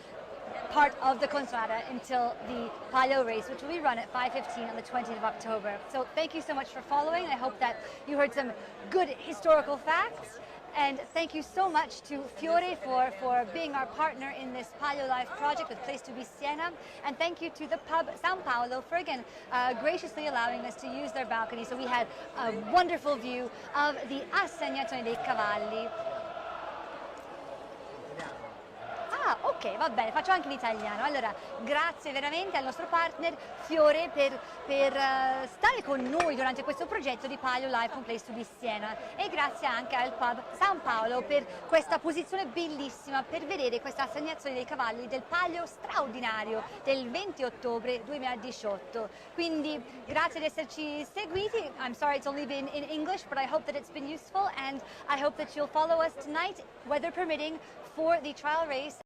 part of the contrada until the Palio race, which will be run at 5:15 on the 20th of October. So thank you so much for following. I hope that you heard some good historical facts. And thank you so much to Fiore for being our partner in this Palio Life project with Place to be Siena. And thank you to the pub San Paolo for, again, graciously allowing us to use their balcony. So we had a wonderful view of the assegnazione dei cavalli. Ah, ok, va bene, faccio anche in italiano. Allora, grazie veramente al nostro partner Fiore per stare con noi durante questo progetto di Palio Life on Place to be Siena, e grazie anche al pub San Paolo per questa posizione bellissima per vedere questa assegnazione dei cavalli del Palio straordinario del 20 ottobre 2018. Quindi grazie di esserci seguiti. I'm sorry it's only been in English, but I hope that it's been useful, and I hope that you'll follow us tonight, weather permitting, for the trial race